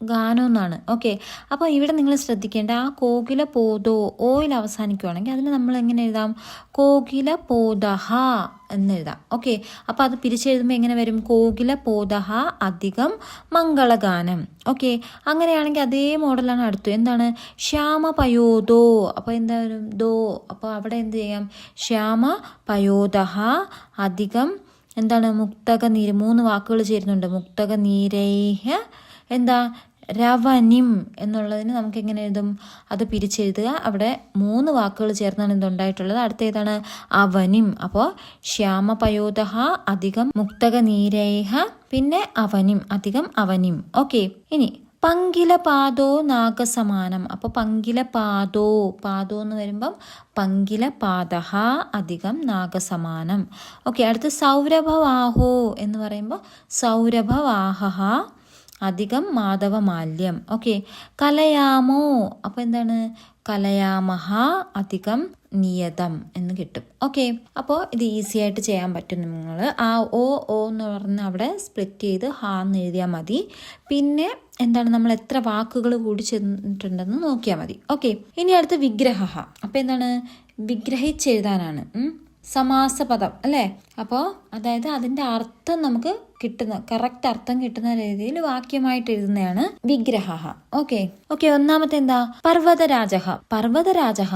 ഗാനം എന്നാണ്. ഓക്കെ, അപ്പോൾ ഇവിടെ നിങ്ങൾ ശ്രദ്ധിക്കേണ്ട ആ കോകില പോതോ ഓയിൽ അവസാനിക്കുകയാണെങ്കിൽ അതിന് നമ്മൾ എങ്ങനെ എഴുതാം? കോകില പോതഹ എന്നെഴുതാം. ഓക്കെ, അപ്പോൾ അത് പിരിച്ചെഴുതുമ്പോൾ എങ്ങനെ വരും? കോകില പോതഹ അധികം മംഗളഗാനം. ഓക്കെ, അങ്ങനെയാണെങ്കിൽ അതേ മോഡലാണ് അടുത്ത്. എന്താണ്? ശ്യാമ പയോദോ. അപ്പോൾ എന്താ വരും? ദോ. അപ്പോൾ അവിടെ എന്ത് ചെയ്യാം? ശ്യാമ പയോദഹ അധികം എന്താണ്? മുക്തക നീര്. 3 വാക്കുകൾ ചേരുന്നുണ്ട്. മുക്തക നീരൈഹ എന്താ? രവനിം എന്നുള്ളതിന് നമുക്ക് എങ്ങനെ എഴുതും? അത് പിരിച്ചെഴുതുക. അവിടെ 3 വാക്കുകൾ ചേർന്നാണ് ഇതുണ്ടായിട്ടുള്ളത്. അടുത്ത ഏതാണ്? അവനിം. അപ്പോൾ ശ്യാമ പയോദഹ അധികം മുക്തക നീരൈഹ പിന്നെ അവനിം അധികം അവനിം. ഓക്കെ, ഇനി പങ്കില പാദോ നാഗസമാനം. അപ്പോൾ പങ്കില പാദോ എന്ന് വരുമ്പം പങ്കില പാദഹ അധികം നാഗസമാനം. ഓക്കെ, അടുത്ത് സൗരഭവാഹോ എന്ന് പറയുമ്പോൾ സൗരഭവാഹ അധികം മാധവമാല്യം. ഓക്കെ, കലയാമോ. അപ്പോൾ എന്താണ്? കലയാമഹ അധികം നിയതം എന്ന് കിട്ടും. ഓക്കെ, അപ്പോൾ ഇത് ഈസി ആയിട്ട് ചെയ്യാൻ പറ്റും. നിങ്ങൾ ആ ഓ എന്ന് പറഞ്ഞ് അവിടെ സ്പ്ലിറ്റ് ചെയ്ത് ഹാ എന്ന് എഴുതിയാൽ മതി. പിന്നെ എന്താണ്, നമ്മൾ എത്ര വാക്കുകൾ കൂടി ചെന്നിട്ടുണ്ടെന്ന് നോക്കിയാൽ മതി. ഓക്കെ, ഇനി അടുത്ത് വിഗ്രഹ. അപ്പോൾ എന്താണ്? വിഗ്രഹിച്ചെഴുതാനാണ്. സമാസപദം അല്ലേ? അപ്പോൾ അതായത് അതിൻ്റെ അർത്ഥം നമുക്ക് കറക്റ്റ് അർത്ഥം കിട്ടുന്ന രീതിയിൽ വാക്യമായിട്ട് എഴുതുന്നതാണ് വിഗ്രഹ. ഓക്കെ, ഒന്നാമത്തെ എന്താ? പർവ്വതരാജ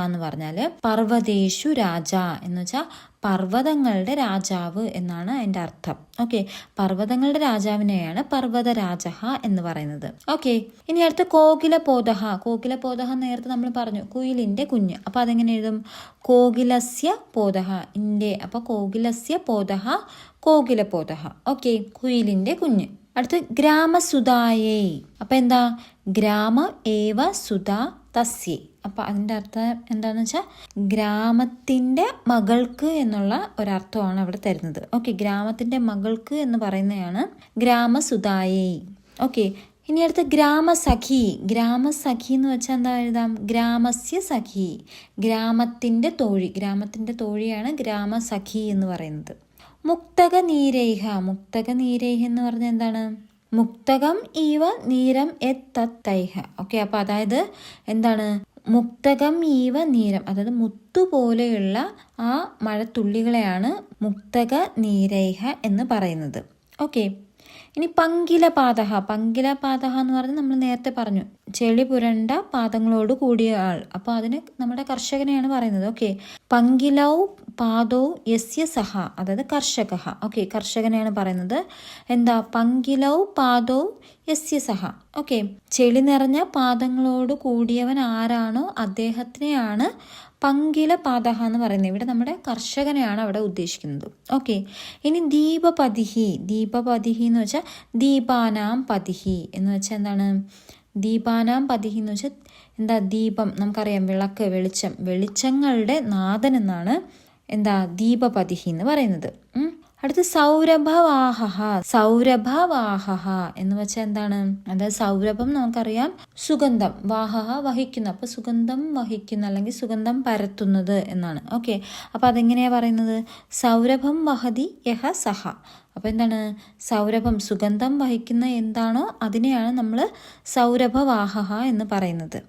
എന്ന് പറഞ്ഞാല് പർവ്വതേഷു രാജ എന്ന് വെച്ചാൽ പർവ്വതങ്ങളുടെ രാജാവ് എന്നാണ് അതിൻ്റെ അർത്ഥം. ഓക്കെ, പർവ്വതങ്ങളുടെ രാജാവിനെയാണ് പർവ്വതരാജ എന്ന് പറയുന്നത്. ഓക്കെ, ഇനി അടുത്ത് കോകില പോതഹ നേരത്തെ നമ്മൾ പറഞ്ഞു കുയിലിന്റെ കുഞ്ഞ്. അപ്പൊ അതെങ്ങനെ എഴുതും? കോകിലസ്യ പോതഹ ഇന്റെ. അപ്പൊ കോകിലസ്യ പോതഹ കോകില പോതഹ. ഓക്കെ, കുയിലിന്റെ കുഞ്ഞ്. അടുത്ത് ഗ്രാമസുതായേ. അപ്പൊ എന്താ? ഗ്രാമ ഏവ സുത തസ്യേ. അപ്പൊ അതിന്റെ അർത്ഥം എന്താന്ന് വെച്ചാൽ ഗ്രാമത്തിന്റെ മകൾക്ക് എന്നുള്ള ഒരർത്ഥമാണ് അവിടെ തരുന്നത്. ഓക്കെ, ഗ്രാമത്തിന്റെ മകൾക്ക് എന്ന് പറയുന്നതാണ് ഗ്രാമസുതായേ. ഓക്കെ, ഇനി അടുത്ത ഗ്രാമസഖി എന്ന് വെച്ചാൽ എന്താ എഴുതാം? ഗ്രാമസ്യ സഖി, ഗ്രാമത്തിന്റെ തോഴിയാണ് ഗ്രാമസഖി എന്ന് പറയുന്നത്. മുക്തക നീരൈഹ എന്ന് പറഞ്ഞാൽ എന്താണ്? മുക്തകം ഈവ നീരം എത്തൈഹ. ഓക്കെ, അപ്പൊ അതായത് എന്താണ്? മുക്തകം ഈവ നീരം, അതായത് മുത്തുപോലെയുള്ള ആ മഴത്തുള്ളികളെയാണ് മുക്തക നീരൈഹ എന്ന് പറയുന്നത്. ഓക്കെ, ഇനി പങ്കിലപാദഹ എന്ന് പറഞ്ഞാൽ നമ്മൾ നേരത്തെ പറഞ്ഞു ചെളി പുരണ്ട പാദങ്ങളോട് കൂടിയ ആൾ. അപ്പോൾ അതിന് നമ്മുടെ കർഷകനെയാണ് പറയുന്നത്. ഓക്കെ, പങ്കിലൗ പാദോ യസ്യ സഹ, അതായത് കർഷക. ഓക്കെ, കർഷകനെയാണ് പറയുന്നത്. എന്താ? പങ്കിലൗ പാദോ യസ്യ സഹ. ഓക്കെ, ചെളി നിറഞ്ഞ പാദങ്ങളോട് കൂടിയവൻ ആരാണോ അദ്ദേഹത്തിനെയാണ് പങ്കില പാദഹ എന്ന് പറയുന്നത്. ഇവിടെ നമ്മുടെ കർഷകനെയാണ് അവിടെ ഉദ്ദേശിക്കുന്നത്. ഓക്കെ, ഇനി ദീപപതിഹി എന്ന് വെച്ചാൽ ദീപാനാം പതിഹി എന്ന് വെച്ചാൽ എന്താണ്? ദീപാനാം പതിഹി എന്ന് വെച്ചാൽ എന്താ? ദീപം നമുക്കറിയാം, വിളക്ക്, വെളിച്ചങ്ങളുടെ നാഥൻ എന്നാണ് എന്താ ദീപപതിഹി എന്ന് പറയുന്നത്. അടുത്ത് സൗരഭവാഹ എന്ന് വെച്ചാൽ എന്താണ്? അതായത് സൗരഭം നമുക്കറിയാം സുഗന്ധം, വാഹഹ വഹിക്കുന്ന, അപ്പൊ സുഗന്ധം വഹിക്കുന്ന അല്ലെങ്കിൽ സുഗന്ധം പരത്തുന്നത് എന്നാണ്. ഓക്കെ, അപ്പൊ അതെങ്ങനെയാ പറയുന്നത്? സൗരഭം വഹതി യഹ സഹ. അപ്പൊ എന്താണ്? സൗരഭം സുഗന്ധം വഹിക്കുന്ന എന്താണോ അതിനെയാണ് നമ്മൾ സൗരഭവാഹ എന്ന് പറയുന്നത്.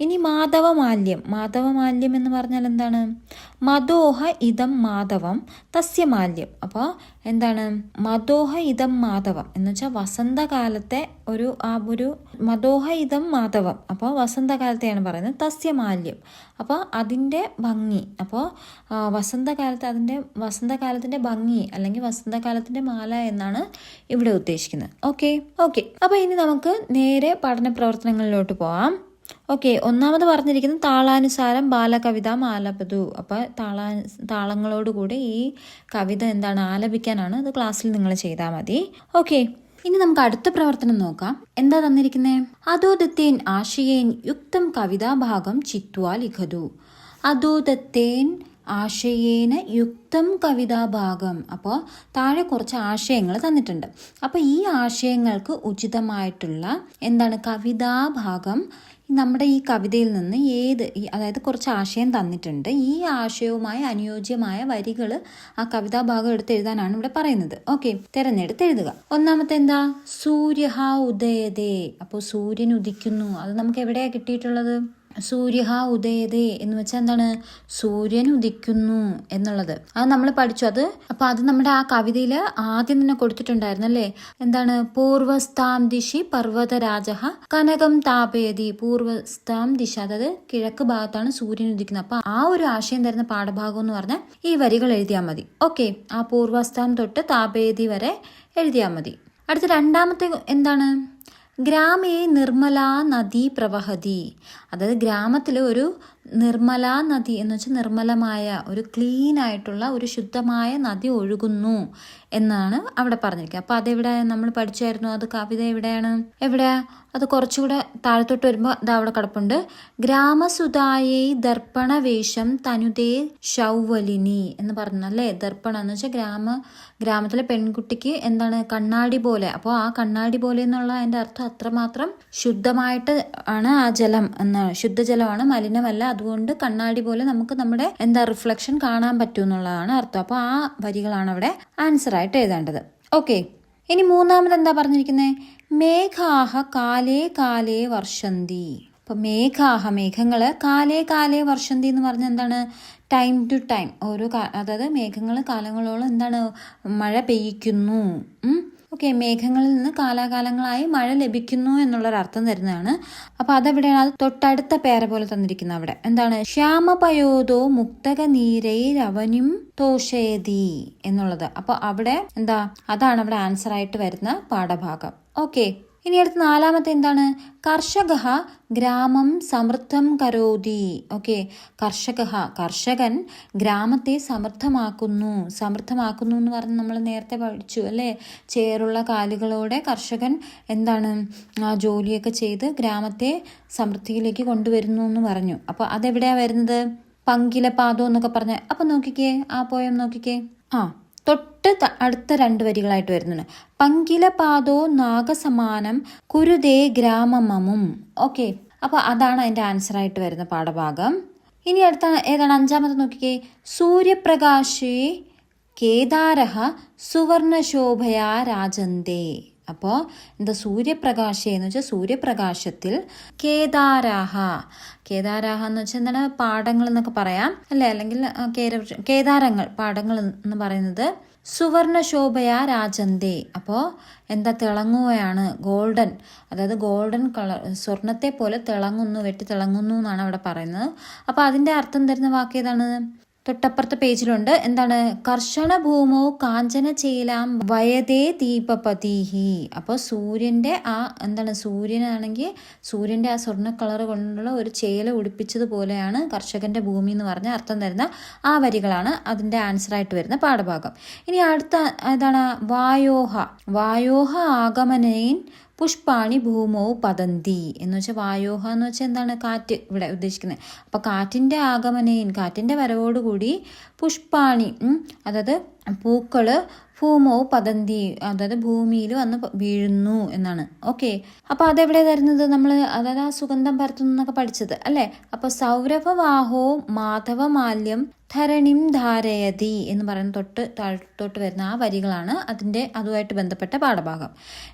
ഇനി മാധവമാല്യം. മാധവമാല്യം എന്ന് പറഞ്ഞാൽ എന്താണ്? മദോഹ ഇതം മാധവം തസ്യ മാല്യം. അപ്പോൾ എന്താണ്? മദോഹ ഇതം മാധവം എന്ന് വെച്ചാൽ വസന്തകാലത്തെ ഒരു മദോഹ ഇതം മാധവം. അപ്പോൾ വസന്തകാലത്തെയാണ് പറയുന്നത്. തസ്യ മാല്യം, അപ്പോൾ അതിൻ്റെ ഭംഗി. അപ്പോൾ വസന്തകാലത്തിൻ്റെ ഭംഗി അല്ലെങ്കിൽ വസന്തകാലത്തിൻ്റെ മാല എന്നാണ് ഇവിടെ ഉദ്ദേശിക്കുന്നത്. ഓക്കെ. അപ്പോൾ ഇനി നമുക്ക് നേരെ പഠന പ്രവർത്തനങ്ങളിലോട്ട് പോവാം. ഓക്കെ. ഒന്നാമത് പറഞ്ഞിരിക്കുന്നത് താളാനുസാരം ബാലകവിത ആലപതു. അപ്പോൾ താളങ്ങളോടുകൂടി ഈ കവിത എന്താണ് ആലപിക്കാനാണ്. അത് ക്ലാസ്സിൽ നിങ്ങൾ ചെയ്താൽ മതി. ഓക്കെ. ഇനി നമുക്ക് അടുത്ത പ്രവർത്തനം നോക്കാം. എന്താ തന്നിരിക്കുന്നത്? അധോദത്തേൻ ആശയേൻ യുക്തം കവിതാഭാഗം ചിത്വാ ലിഖതു. അധോദത്തേൻ ആശയേന യുക്തം കവിതാഭാഗം. അപ്പോൾ താഴെ കുറച്ച് ആശയങ്ങൾ തന്നിട്ടുണ്ട്. അപ്പോൾ ഈ ആശയങ്ങൾക്ക് ഉചിതമായിട്ടുള്ള എന്താണ് കവിതാഭാഗം നമ്മുടെ ഈ കവിതയിൽ നിന്ന് അതായത് കുറച്ച് ആശയം തന്നിട്ടുണ്ട്. ഈ ആശയവുമായി അനുയോജ്യമായ വരികൾ ആ കവിതാഭാഗം എടുത്ത് എഴുതാനാണ് ഇവിടെ പറയുന്നത്. ഓക്കെ. തിരഞ്ഞെടുത്ത് എഴുതുക. ഒന്നാമത്തെ എന്താ? സൂര്യഃ ഉദയതേ. അപ്പോൾ സൂര്യൻ ഉദിക്കുന്നു. അത് നമുക്ക് എവിടെയാണ് കിട്ടിയിട്ടുള്ളത്? സൂര്യഃ ഉദയതേ എന്ന് വെച്ചാൽ എന്താണ്? സൂര്യൻ ഉദിക്കുന്നു എന്നുള്ളത് അത് നമ്മൾ പഠിച്ചു. അത് നമ്മുടെ ആ കവിതയിൽ ആദ്യം തന്നെ കൊടുത്തിട്ടുണ്ടായിരുന്നു അല്ലേ? എന്താണ്? പൂർവസ്താം ദിശി പർവ്വതരാജഃ കനകം താപയതി. പൂർവസ്താം ദിശ, അതായത് കിഴക്ക് ഭാഗത്താണ് സൂര്യൻ ഉദിക്കുന്നത്. അപ്പൊ ആ ഒരു ആശയം തരുന്ന പാഠഭാഗം എന്ന് പറഞ്ഞാൽ ഈ വരികൾ എഴുതിയാൽ മതി. ഓക്കെ. ആ പൂർവസ്താം തൊട്ട് താപയതി വരെ എഴുതിയാൽ മതി. അടുത്ത രണ്ടാമത്തെ എന്താണ്? ഗ്രാമേ നിർമ്മലാ നദി പ്രവഹതി. അതായത് ഗ്രാമത്തിൽ ഒരു നിർമ്മലാ നദി എന്ന് വെച്ചാൽ നിർമ്മലമായ ഒരു ക്ലീൻ ആയിട്ടുള്ള ഒരു ശുദ്ധമായ നദി ഒഴുകുന്നു എന്നാണ് അവിടെ പറഞ്ഞിരിക്കുക. അപ്പോൾ അതെവിടെ നമ്മൾ പഠിച്ചായിരുന്നു? അത് കവിത എവിടെയാ? അത് കുറച്ചുകൂടെ താഴത്തോട്ട് വരുമ്പോൾ അത് അവിടെ കിടപ്പുണ്ട്. ഗ്രാമസുതായേ ദർപ്പണവേഷം തനുതേ ശൗവലിനി എന്ന് പറഞ്ഞു അല്ലേ? ദർപ്പണം എന്ന് വെച്ചാൽ ഗ്രാമത്തിലെ പെൺകുട്ടിക്ക് എന്താണ്? കണ്ണാടി പോലെ. അപ്പോൾ ആ കണ്ണാടി പോലെ എന്നുള്ള അതിൻ്റെ അർത്ഥം അത്രമാത്രം ശുദ്ധമായിട്ട് ആണ് ആ ജലം എന്നാണ്. ശുദ്ധജലമാണ്, മലിനമല്ല. അതുകൊണ്ട് കണ്ണാടി പോലെ നമുക്ക് നമ്മുടെ റിഫ്ലക്ഷൻ കാണാൻ പറ്റും എന്നുള്ളതാണ് അർത്ഥം. അപ്പോൾ ആ വരികളാണ് അവിടെ ആൻസർ ആയിട്ട് എഴുതേണ്ടത്. ഓക്കെ. ഇനി മൂന്നാമത് എന്താ പറഞ്ഞിരിക്കുന്നത്? മേഘാഹ കാലേ കാലേ വർഷന്തി. അപ്പൊ മേഘങ്ങള് കാലേ കാലേ വർഷന്തി എന്ന് പറഞ്ഞാൽ എന്താണ്? ടൈം ടു ടൈം അതായത് മേഘങ്ങൾ കാലങ്ങളോളം എന്താണ്? മഴ പെയ്യിക്കുന്നു. ഓക്കെ. മേഘങ്ങളിൽ നിന്ന് കാലാകാലങ്ങളായി മഴ ലഭിക്കുന്നു എന്നുള്ളൊരർത്ഥം തരുന്നതാണ്. അപ്പോൾ അതെവിടെയാണ്? അത് തൊട്ടടുത്ത പേര പോലെ തന്നിരിക്കുന്ന അവിടെ എന്താണ്? ശ്യാമപയോദോ മുക്തക നീരൈരവനിം തോഷേതി എന്നുള്ളത്. അപ്പോൾ അവിടെ എന്താ? അതാണ് അവിടെ ആൻസർ ആയിട്ട് വരുന്ന പാഠഭാഗം. ഓക്കെ. ഇനി അടുത്ത നാലാമത്തെ എന്താണ്? കർഷകഃ ഗ്രാമം സമൃദ്ധം കരോതി. ഓക്കെ. കർഷകൻ ഗ്രാമത്തെ സമൃദ്ധമാക്കുന്നു എന്ന് പറഞ്ഞ് നമ്മൾ നേരത്തെ പഠിച്ചു അല്ലേ? ചേറുള്ള കാലുകളോടെ കർഷകൻ എന്താണ്? ആ ജോലിയൊക്കെ ചെയ്ത് ഗ്രാമത്തെ സമൃദ്ധിയിലേക്ക് കൊണ്ടുവരുന്നു എന്ന് പറഞ്ഞു. അപ്പോൾ അതെവിടെയാണ് വരുന്നത്? പങ്കിലപാദം എന്നൊക്കെ പറഞ്ഞ്. അപ്പം നോക്കിക്കേ, ആ പോയം നോക്കിക്കേ. തൊട്ട് അടുത്ത 2 വരികളായിട്ട് വരുന്നുണ്ട്. പങ്കിലപാദോ നാഗസമാനം കുരുതേ ഗ്രാമമമും. ഓക്കെ. അപ്പോൾ അതാണ് അതിൻ്റെ ആൻസർ ആയിട്ട് വരുന്ന പാഠഭാഗം. ഇനി അടുത്ത ഏതാണ്? 5ാമത്തെ നോക്കിക്കേ. സൂര്യപ്രകാശേ കേദാരഃ സുവർണശോഭയാ രാജന്തേ. അപ്പോൾ എന്താ? സൂര്യപ്രകാശേ എന്ന് വെച്ചാൽ സൂര്യപ്രകാശത്തിൽ കേദാരാഹ എന്ന് വെച്ചാൽ എന്താണ്? പാടങ്ങൾ എന്നൊക്കെ പറയാം അല്ലേ? അല്ലെങ്കിൽ കേദാരങ്ങൾ, പാടങ്ങൾ എന്ന് പറയുന്നത് സുവർണശോഭയാ രാജന്തേ. അപ്പോൾ എന്താ? തിളങ്ങുകയാണ്. അതായത് ഗോൾഡൻ കളർ, സ്വർണത്തെ പോലെ തിളങ്ങുന്നു, വെട്ടി തിളങ്ങുന്നു എന്നാണ് അവിടെ പറയുന്നത്. അപ്പോൾ അതിൻ്റെ അർത്ഥം തരുന്ന വാക്ക് ഏതാണ്? തൊട്ടപ്പുറത്തെ പേജിലുണ്ട്. എന്താണ്? കർഷണ ഭൂമോ കാഞ്ചന ചേലാം വയതേ ദീപപതിഹി. അപ്പോൾ സൂര്യൻ്റെ സൂര്യനാണെങ്കിൽ സൂര്യൻ്റെ ആ സ്വർണ്ണ കളർ കൊണ്ടുള്ള ഒരു ചേല ഉടുപ്പിച്ചതുപോലെയാണ് കർഷകന്റെ ഭൂമി എന്ന് പറഞ്ഞ അർത്ഥം തരുന്ന ആ വരികളാണ് അതിൻ്റെ ആൻസർ ആയിട്ട് വരുന്ന പാഠഭാഗം. ഇനി അടുത്ത ഏതാണ്? വായോഹ ആഗമനേൻ പുഷ്പാണി ഭൂമോ പതന്തി എന്ന് വെച്ചാൽ വായോഹ എന്ന് വെച്ചാൽ എന്താണ്? കാറ്റ് ഇവിടെ ഉദ്ദേശിക്കുന്നത്. അപ്പോൾ കാറ്റിൻ്റെ ആഗമനേൻ, കാറ്റിൻ്റെ വരവോടുകൂടി പുഷ്പാണി അതായത് പൂക്കള് ഭൂമോ പതന്തി അതായത് ഭൂമിയിൽ വന്ന് വീഴുന്നു എന്നാണ്. ഓക്കെ. അപ്പോൾ അതെവിടെ തരുന്നത്? നമ്മൾ അതായത് ആ സുഗന്ധം പരത്തുന്നു എന്നൊക്കെ പഠിച്ചത് അല്ലേ? അപ്പോൾ സൗരഭവാഹോ മാധവമാല്യം ധരണിം ധാരയതി എന്ന് പറയുന്ന തൊട്ട് വരുന്ന ആ വരികളാണ് അതുമായിട്ട് ബന്ധപ്പെട്ട പാഠഭാഗം.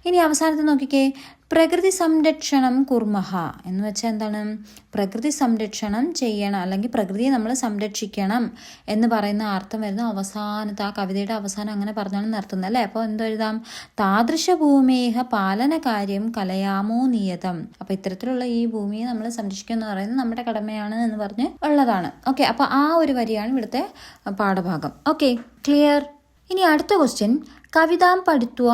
ഇനി അവസാനത്തെ നോക്കിക്കേ. പ്രകൃതി സംരക്ഷണം കുർമഹ എന്ന് വെച്ചാൽ എന്താണ്? പ്രകൃതി സംരക്ഷണം ചെയ്യണം, അല്ലെങ്കിൽ പ്രകൃതിയെ നമ്മൾ സംരക്ഷിക്കണം എന്ന് പറയുന്ന അർത്ഥം വരുന്ന അവസാനത്ത്, ആ കവിതയുടെ അവസാനം അങ്ങനെ പറഞ്ഞാണ് നിർത്തുന്നത് അല്ലേ. അപ്പോൾ എന്തോ എഴുതാം? താദൃശ ഭൂമേഹ പാലന കാര്യം കലയാമോ നിയതം. അപ്പോൾ ഇത്തരത്തിലുള്ള ഈ ഭൂമിയെ നമ്മൾ സംരക്ഷിക്കുക എന്ന് പറയുന്നത് നമ്മുടെ കടമയാണ് എന്ന് പറഞ്ഞ് ഉള്ളതാണ്. ഓക്കെ, അപ്പോൾ ആ ഒരു വരിയാണ് ഇവിടുത്തെ പാഠഭാഗം. Okay, clear. ഇനി അടുത്ത ക്വസ്റ്റ്യൻ, കവിതാം പഠിത്വ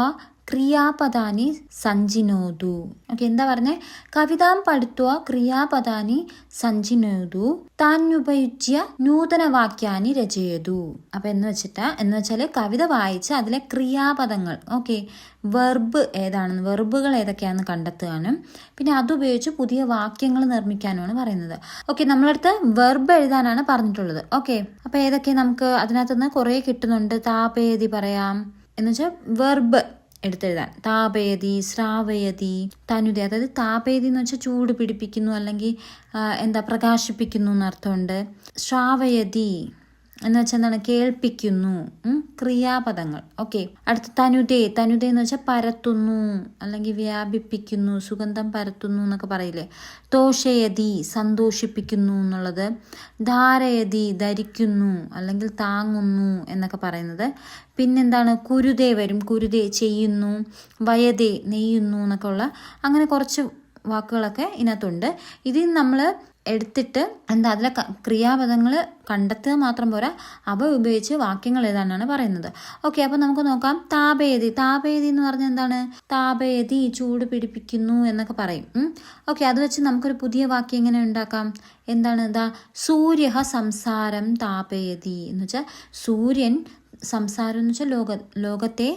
ക്രിയാപദാനി സഞ്ചിനോതു. ഓക്കെ, എന്താ പറഞ്ഞേ? കവിതാം പഠിത്വ ക്രിയാപദാനി സഞ്ചിനോതു താനുപയുജ്യ നൂതനവാക്യാനി രചയതു. അപ്പം എന്ന് വെച്ചാൽ കവിത വായിച്ച് അതിലെ ക്രിയാപദങ്ങൾ, ഓക്കെ, വെർബ് ഏതാണെന്ന്, വെർബുകൾ ഏതൊക്കെയാണെന്ന് കണ്ടെത്തുകയാനും പിന്നെ അതുപയോഗിച്ച് പുതിയ വാക്യങ്ങൾ നിർമ്മിക്കാനുമാണ് പറയുന്നത്. ഓക്കെ, നമ്മളടുത്ത് വെർബ് എഴുതാനാണ് പറഞ്ഞിട്ടുള്ളത്. ഓക്കെ, അപ്പോൾ ഏതൊക്കെ നമുക്ക് അതിനകത്തുനിന്ന് കുറേ കിട്ടുന്നുണ്ട്. താപേതി പറയാം, എന്ന് വെച്ചാൽ വെർബ് എടുത്തെഴുതാൻ. താപയതി, ശ്രാവയതി, തനുതി. അതായത് താപയതി എന്ന് വെച്ചാൽ ചൂട് പിടിപ്പിക്കുന്നു, അല്ലെങ്കിൽ പ്രകാശിപ്പിക്കുന്നു എന്നർത്ഥമുണ്ട്. ശ്രാവയതി എന്ന് വെച്ചാൽ എന്താണ്? കേൾപ്പിക്കുന്നു. ക്രിയാപദങ്ങൾ. ഓക്കെ, അടുത്ത തനുതേ. തനുതേ എന്ന് വെച്ചാൽ പരത്തുന്നു, അല്ലെങ്കിൽ വ്യാപിപ്പിക്കുന്നു, സുഗന്ധം പരത്തുന്നു എന്നൊക്കെ പറയില്ലേ. തോഷയതി, സന്തോഷിപ്പിക്കുന്നു എന്നുള്ളത്. ധാരയതി, ധരിക്കുന്നു അല്ലെങ്കിൽ താങ്ങുന്നു എന്നൊക്കെ പറയുന്നത്. പിന്നെന്താണ്? കുരുതേ വരും, കുരുതേ ചെയ്യുന്നു. വയതേ, നെയ്യുന്നു എന്നൊക്കെ ഉള്ള അങ്ങനെ കുറച്ച് വാക്കുകളൊക്കെ ഇതിനകത്തുണ്ട്. ഇതിൽ നമ്മൾ എടുത്തിട്ട് അതിലെ ക്രിയാപദങ്ങൾ കണ്ടെത്തുക മാത്രം പോരാ, അവ ഉപയോഗിച്ച് വാക്യങ്ങൾ എഴുതാനാണ് പറയുന്നത്. ഓക്കെ, അപ്പോൾ നമുക്ക് നോക്കാം. താപേതി. താപേതി എന്ന് പറഞ്ഞാൽ എന്താണ്? താപേതി, ചൂട് പിടിപ്പിക്കുന്നു എന്നൊക്കെ പറയും. ഓക്കെ, അത് വെച്ച് നമുക്കൊരു പുതിയ വാക്യം എങ്ങനെ ഉണ്ടാക്കാം? എന്താണ്? സൂര്യ സംസാരം താപേതി എന്ന് വെച്ചാൽ സൂര്യൻ സംസാരം എന്ന് വെച്ചാൽ ലോകത്തെ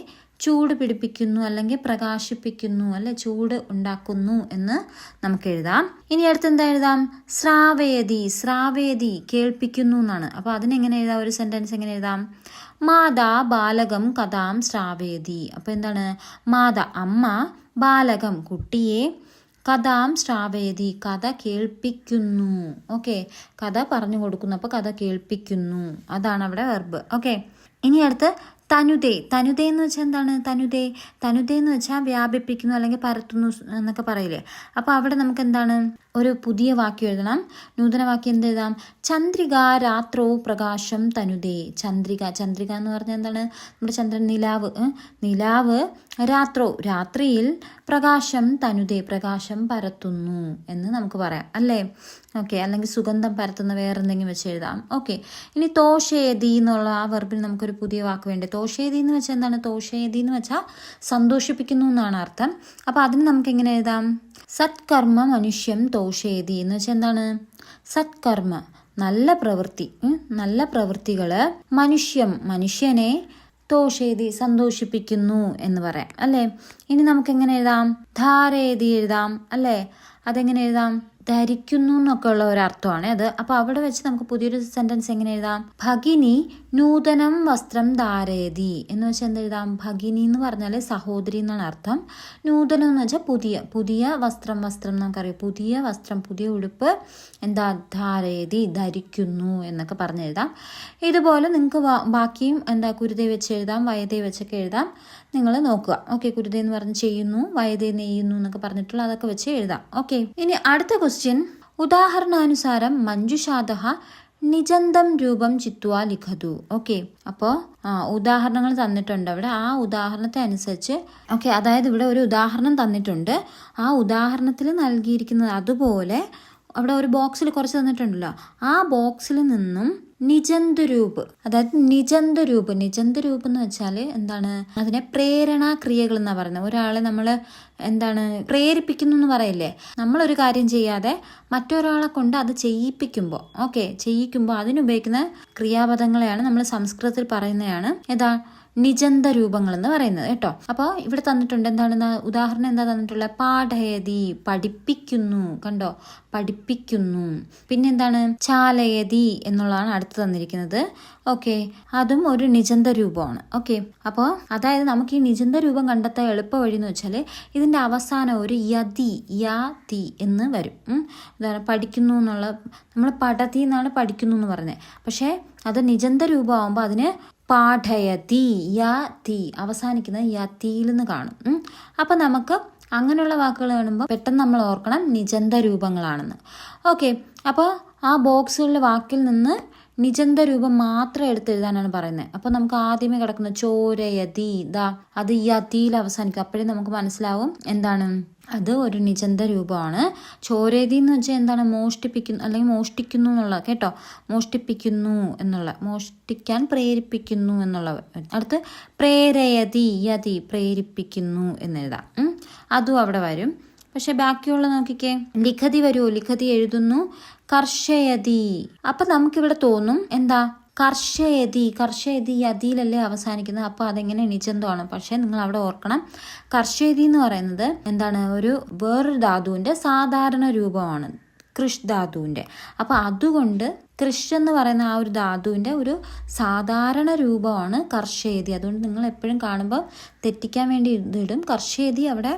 ചൂട് പിടിപ്പിക്കുന്നു, അല്ലെങ്കിൽ പ്രകാശിപ്പിക്കുന്നു, അല്ലെ ചൂട് ഉണ്ടാക്കുന്നു എന്ന് നമുക്ക് എഴുതാം. ഇനി അടുത്ത് എന്താ എഴുതാം? ശ്രാവേതി. ശ്രാവേതി കേൾപ്പിക്കുന്നു എന്നാണ്. അപ്പോൾ അതിനെങ്ങനെ എഴുതാം? ഒരു സെന്റൻസ് എങ്ങനെ എഴുതാം? മാതാ ബാലകം കഥാം ശ്രാവേതി. അപ്പോൾ എന്താണ്? മാതാ അമ്മ, ബാലകം കുട്ടിയെ, കഥാം ശ്രാവേതി കഥ കേൾപ്പിക്കുന്നു. ഓക്കെ, കഥ പറഞ്ഞു കൊടുക്കുന്നു, അപ്പോൾ കഥ കേൾപ്പിക്കുന്നു, അതാണ് അവിടെ വെർബ്. ഓക്കെ, ഇനി അടുത്ത് തനുതേ. തനുതേ എന്ന് വെച്ചാൽ എന്താണ്? തനുതേ എന്ന് വെച്ചാൽ വ്യാപിപ്പിക്കുന്നു അല്ലെങ്കിൽ പരത്തുന്നു എന്നൊക്കെ പറയില്ലേ. അപ്പോൾ അവിടെ നമുക്ക് എന്താണ്? ഒരു പുതിയ വാക്യം എഴുതണം. നൂതന വാക്യം എന്ത് എഴുതാം? ചന്ദ്രിക രാത്രോ പ്രകാശം തനുതേ. ചന്ദ്രിക. ചന്ദ്രിക എന്ന് പറഞ്ഞാൽ എന്താണ്? നമ്മുടെ ചന്ദ്രൻ, നിലാവ്. നിലാവ് രാത്രോ, രാത്രിയിൽ, പ്രകാശം തനുതേ, പ്രകാശം പരത്തുന്നു എന്ന് നമുക്ക് പറയാം അല്ലേ. ഓക്കെ, അല്ലെങ്കിൽ സുഗന്ധം പരത്തുന്ന വേറെ എന്തെങ്കിലും വെച്ച് എഴുതാം. ഓക്കെ, ഇനി തോഷേതി എന്നുള്ള ആ വെർബിൽ നമുക്കൊരു പുതിയ വാക്ക് വേണ്ടേ. തോഷേതി എന്ന് വെച്ചാൽ എന്താണ്? തോഷേതി എന്ന് വെച്ചാൽ സന്തോഷിപ്പിക്കുന്നു എന്നാണ് അർത്ഥം. അപ്പോൾ അതിന് നമുക്ക് എങ്ങനെ എഴുതാം? സത്കർമ്മ മനുഷ്യം തോഷേതി എന്ന് വെച്ചാൽ എന്താണ്? സത്കർമ്മ, നല്ല പ്രവൃത്തി, നല്ല പ്രവൃത്തികൾ, മനുഷ്യനെ തോഷേതി സന്തോഷിപ്പിക്കുന്നു എന്ന് പറയാം അല്ലേ. ഇനി നമുക്ക് എങ്ങനെ എഴുതാം? ധാരേതി എഴുതാം അല്ലേ. അതെങ്ങനെ എഴുതാം? ധരിക്കുന്നു എന്നൊക്കെ ഉള്ള ഒരു അർത്ഥമാണ് അത്. അപ്പോൾ അവിടെ വെച്ച് നമുക്ക് പുതിയൊരു സെന്റൻസ് എങ്ങനെ എഴുതാം? ഭഗിനി നൂതനം വസ്ത്രം ധാരേതി എന്ന് വെച്ചാൽ എന്ത് എഴുതാം? ഭഗിനി എന്ന് പറഞ്ഞാൽ സഹോദരി എന്നാണ് അർത്ഥം. നൂതനം എന്ന് വെച്ചാൽ പുതിയ വസ്ത്രം നമുക്കറിയാം. പുതിയ വസ്ത്രം, പുതിയ ഉടുപ്പ് ധാരേതി ധരിക്കുന്നു എന്നൊക്കെ പറഞ്ഞെഴുതാം. ഇതുപോലെ നിങ്ങൾക്ക് ബാക്കിയും കുരുതേ വെച്ച് എഴുതാം, വയതേ വെച്ചൊക്കെ എഴുതാം. നിങ്ങൾ നോക്കുക. ഓക്കെ, കുരുതേ എന്ന് പറഞ്ഞ് ചെയ്യുന്നു, വയതേ നെയ്യുന്നു എന്നൊക്കെ പറഞ്ഞിട്ടുള്ള അതൊക്കെ വെച്ച് എഴുതാം. ഓക്കെ, ഇനി അടുത്ത ക്വസ്റ്റ്യൻ, ഉദാഹരണാനുസാരം മഞ്ജുഷാദ നിജന്തം രൂപം ചിത്വാ ലിഖതു. ഓക്കെ, അപ്പോൾ ഉദാഹരണങ്ങൾ തന്നിട്ടുണ്ട് അവിടെ. ആ ഉദാഹരണത്തെ അനുസരിച്ച് അതായത് ഇവിടെ ഒരു ഉദാഹരണം തന്നിട്ടുണ്ട്. ആ ഉദാഹരണത്തിൽ നൽകിയിരിക്കുന്നത് അതുപോലെ അവിടെ ഒരു ബോക്സിൽ കുറച്ച് തന്നിട്ടുണ്ടല്ലോ, ആ ബോക്സിൽ നിന്നും നിജന്തരൂപ്, അതായത് നിജന്തരൂപ് എന്ന് വെച്ചാൽ എന്താണ്? അതിനെ പ്രേരണാക്രിയകൾ എന്നാ പറയുന്നത്. ഒരാളെ നമ്മൾ പ്രേരിപ്പിക്കുന്നു എന്ന് പറയില്ലേ. നമ്മളൊരു കാര്യം ചെയ്യാതെ മറ്റൊരാളെ കൊണ്ട് അത് ചെയ്യിക്കുമ്പോൾ അതിനുപയോഗിക്കുന്ന ക്രിയാപദങ്ങളെയാണ് നമ്മൾ സംസ്കൃതത്തിൽ പറയുന്നതാണ് നിജന്ത രൂപങ്ങൾ എന്ന് പറയുന്നത് കേട്ടോ. അപ്പോൾ ഇവിടെ തന്നിട്ടുണ്ട് എന്താണ് ഉദാഹരണം എന്താ തന്നിട്ടുള്ളത്? പാഠയതി പഠിപ്പിക്കുന്നു, കണ്ടോ, പഠിപ്പിക്കുന്നു. പിന്നെന്താണ്? ചാലയതി എന്നുള്ളതാണ് അടുത്ത് തന്നിരിക്കുന്നത്. ഓക്കെ, അതും ഒരു നിജന്ത രൂപമാണ്. ഓക്കെ, അപ്പോൾ അതായത് നമുക്ക് ഈ നിജന്ത രൂപം കണ്ടെത്താൻ എളുപ്പ വഴി എന്ന് വെച്ചാൽ ഇതിൻ്റെ അവസാനം ഒരു യതി എന്ന് വരും. പഠിക്കുന്നു എന്നുള്ള, നമ്മൾ പഠതി എന്നാണ് പഠിക്കുന്നു എന്ന് പറഞ്ഞത്. പക്ഷേ അത് നിജന്ത രൂപമാകുമ്പോൾ അതിന് പാഠയതി യതി അവസാനിക്കുന്നത് യതിയിൽ നിന്ന് കാണും. അപ്പം നമുക്ക് അങ്ങനെയുള്ള വാക്കുകൾ കാണുമ്പോൾ പെട്ടെന്ന് നമ്മൾ ഓർക്കണം നിജന്ത രൂപങ്ങളാണെന്ന്. ഓക്കെ, അപ്പോൾ ആ ബോക്സുകളിലെ വാക്കിൽ നിന്ന് നിജന്ത രൂപം മാത്രം എടുത്തെഴുതാനാണ് പറയുന്നത്. അപ്പോൾ നമുക്ക് ആദ്യമേ കിടക്കുന്ന ചോരയതി, അത് യതിയിൽ അവസാനിക്കും. അപ്പോഴേ നമുക്ക് മനസ്സിലാവും എന്താണ് അത് ഒരു നിജന്ത രൂപമാണ്. ചോരേതി എന്ന് വെച്ചാൽ എന്താണ്, മോഷ്ടിപ്പിക്കുന്നു അല്ലെങ്കിൽ മോഷ്ടിക്കുന്നു എന്നുള്ള കേട്ടോ, മോഷ്ടിപ്പിക്കുന്നു എന്നുള്ള, മോഷ്ടിക്കാൻ പ്രേരിപ്പിക്കുന്നു എന്നുള്ള. അടുത്ത് പ്രേരയതി, യതി പ്രേരിപ്പിക്കുന്നു എന്നെഴുതാം. അതും അവിടെ വരും. പക്ഷെ ബാക്കിയുള്ള നോക്കിക്കേ, ലിഖതി വരുമോ, ലിഖതി എഴുതുന്നു, കർഷയതി. അപ്പൊ നമുക്കിവിടെ തോന്നും എന്താ, കർഷയതി, കർഷയതി യതിയിലല്ലേ അവസാനിക്കുന്നത്, അപ്പോൾ അതെങ്ങനെ നിജന്തമാണ്. പക്ഷേ നിങ്ങൾ അവിടെ ഓർക്കണം, കർഷയതി എന്ന് പറയുന്നത് എന്താണ്, ഒരു വേറൊരു ധാതുവിൻ്റെ സാധാരണ രൂപമാണ്, കൃഷ് ധാതുവിൻ്റെ. അപ്പോൾ അതുകൊണ്ട് കൃഷ് എന്ന് പറയുന്ന ആ ഒരു ധാതുവിൻ്റെ ഒരു സാധാരണ രൂപമാണ് കർഷയതി. അതുകൊണ്ട് നിങ്ങൾ എപ്പോഴും കാണുമ്പോൾ തെറ്റിക്കാൻ വേണ്ടി ഇതിടും, കർഷയതി അവിടെ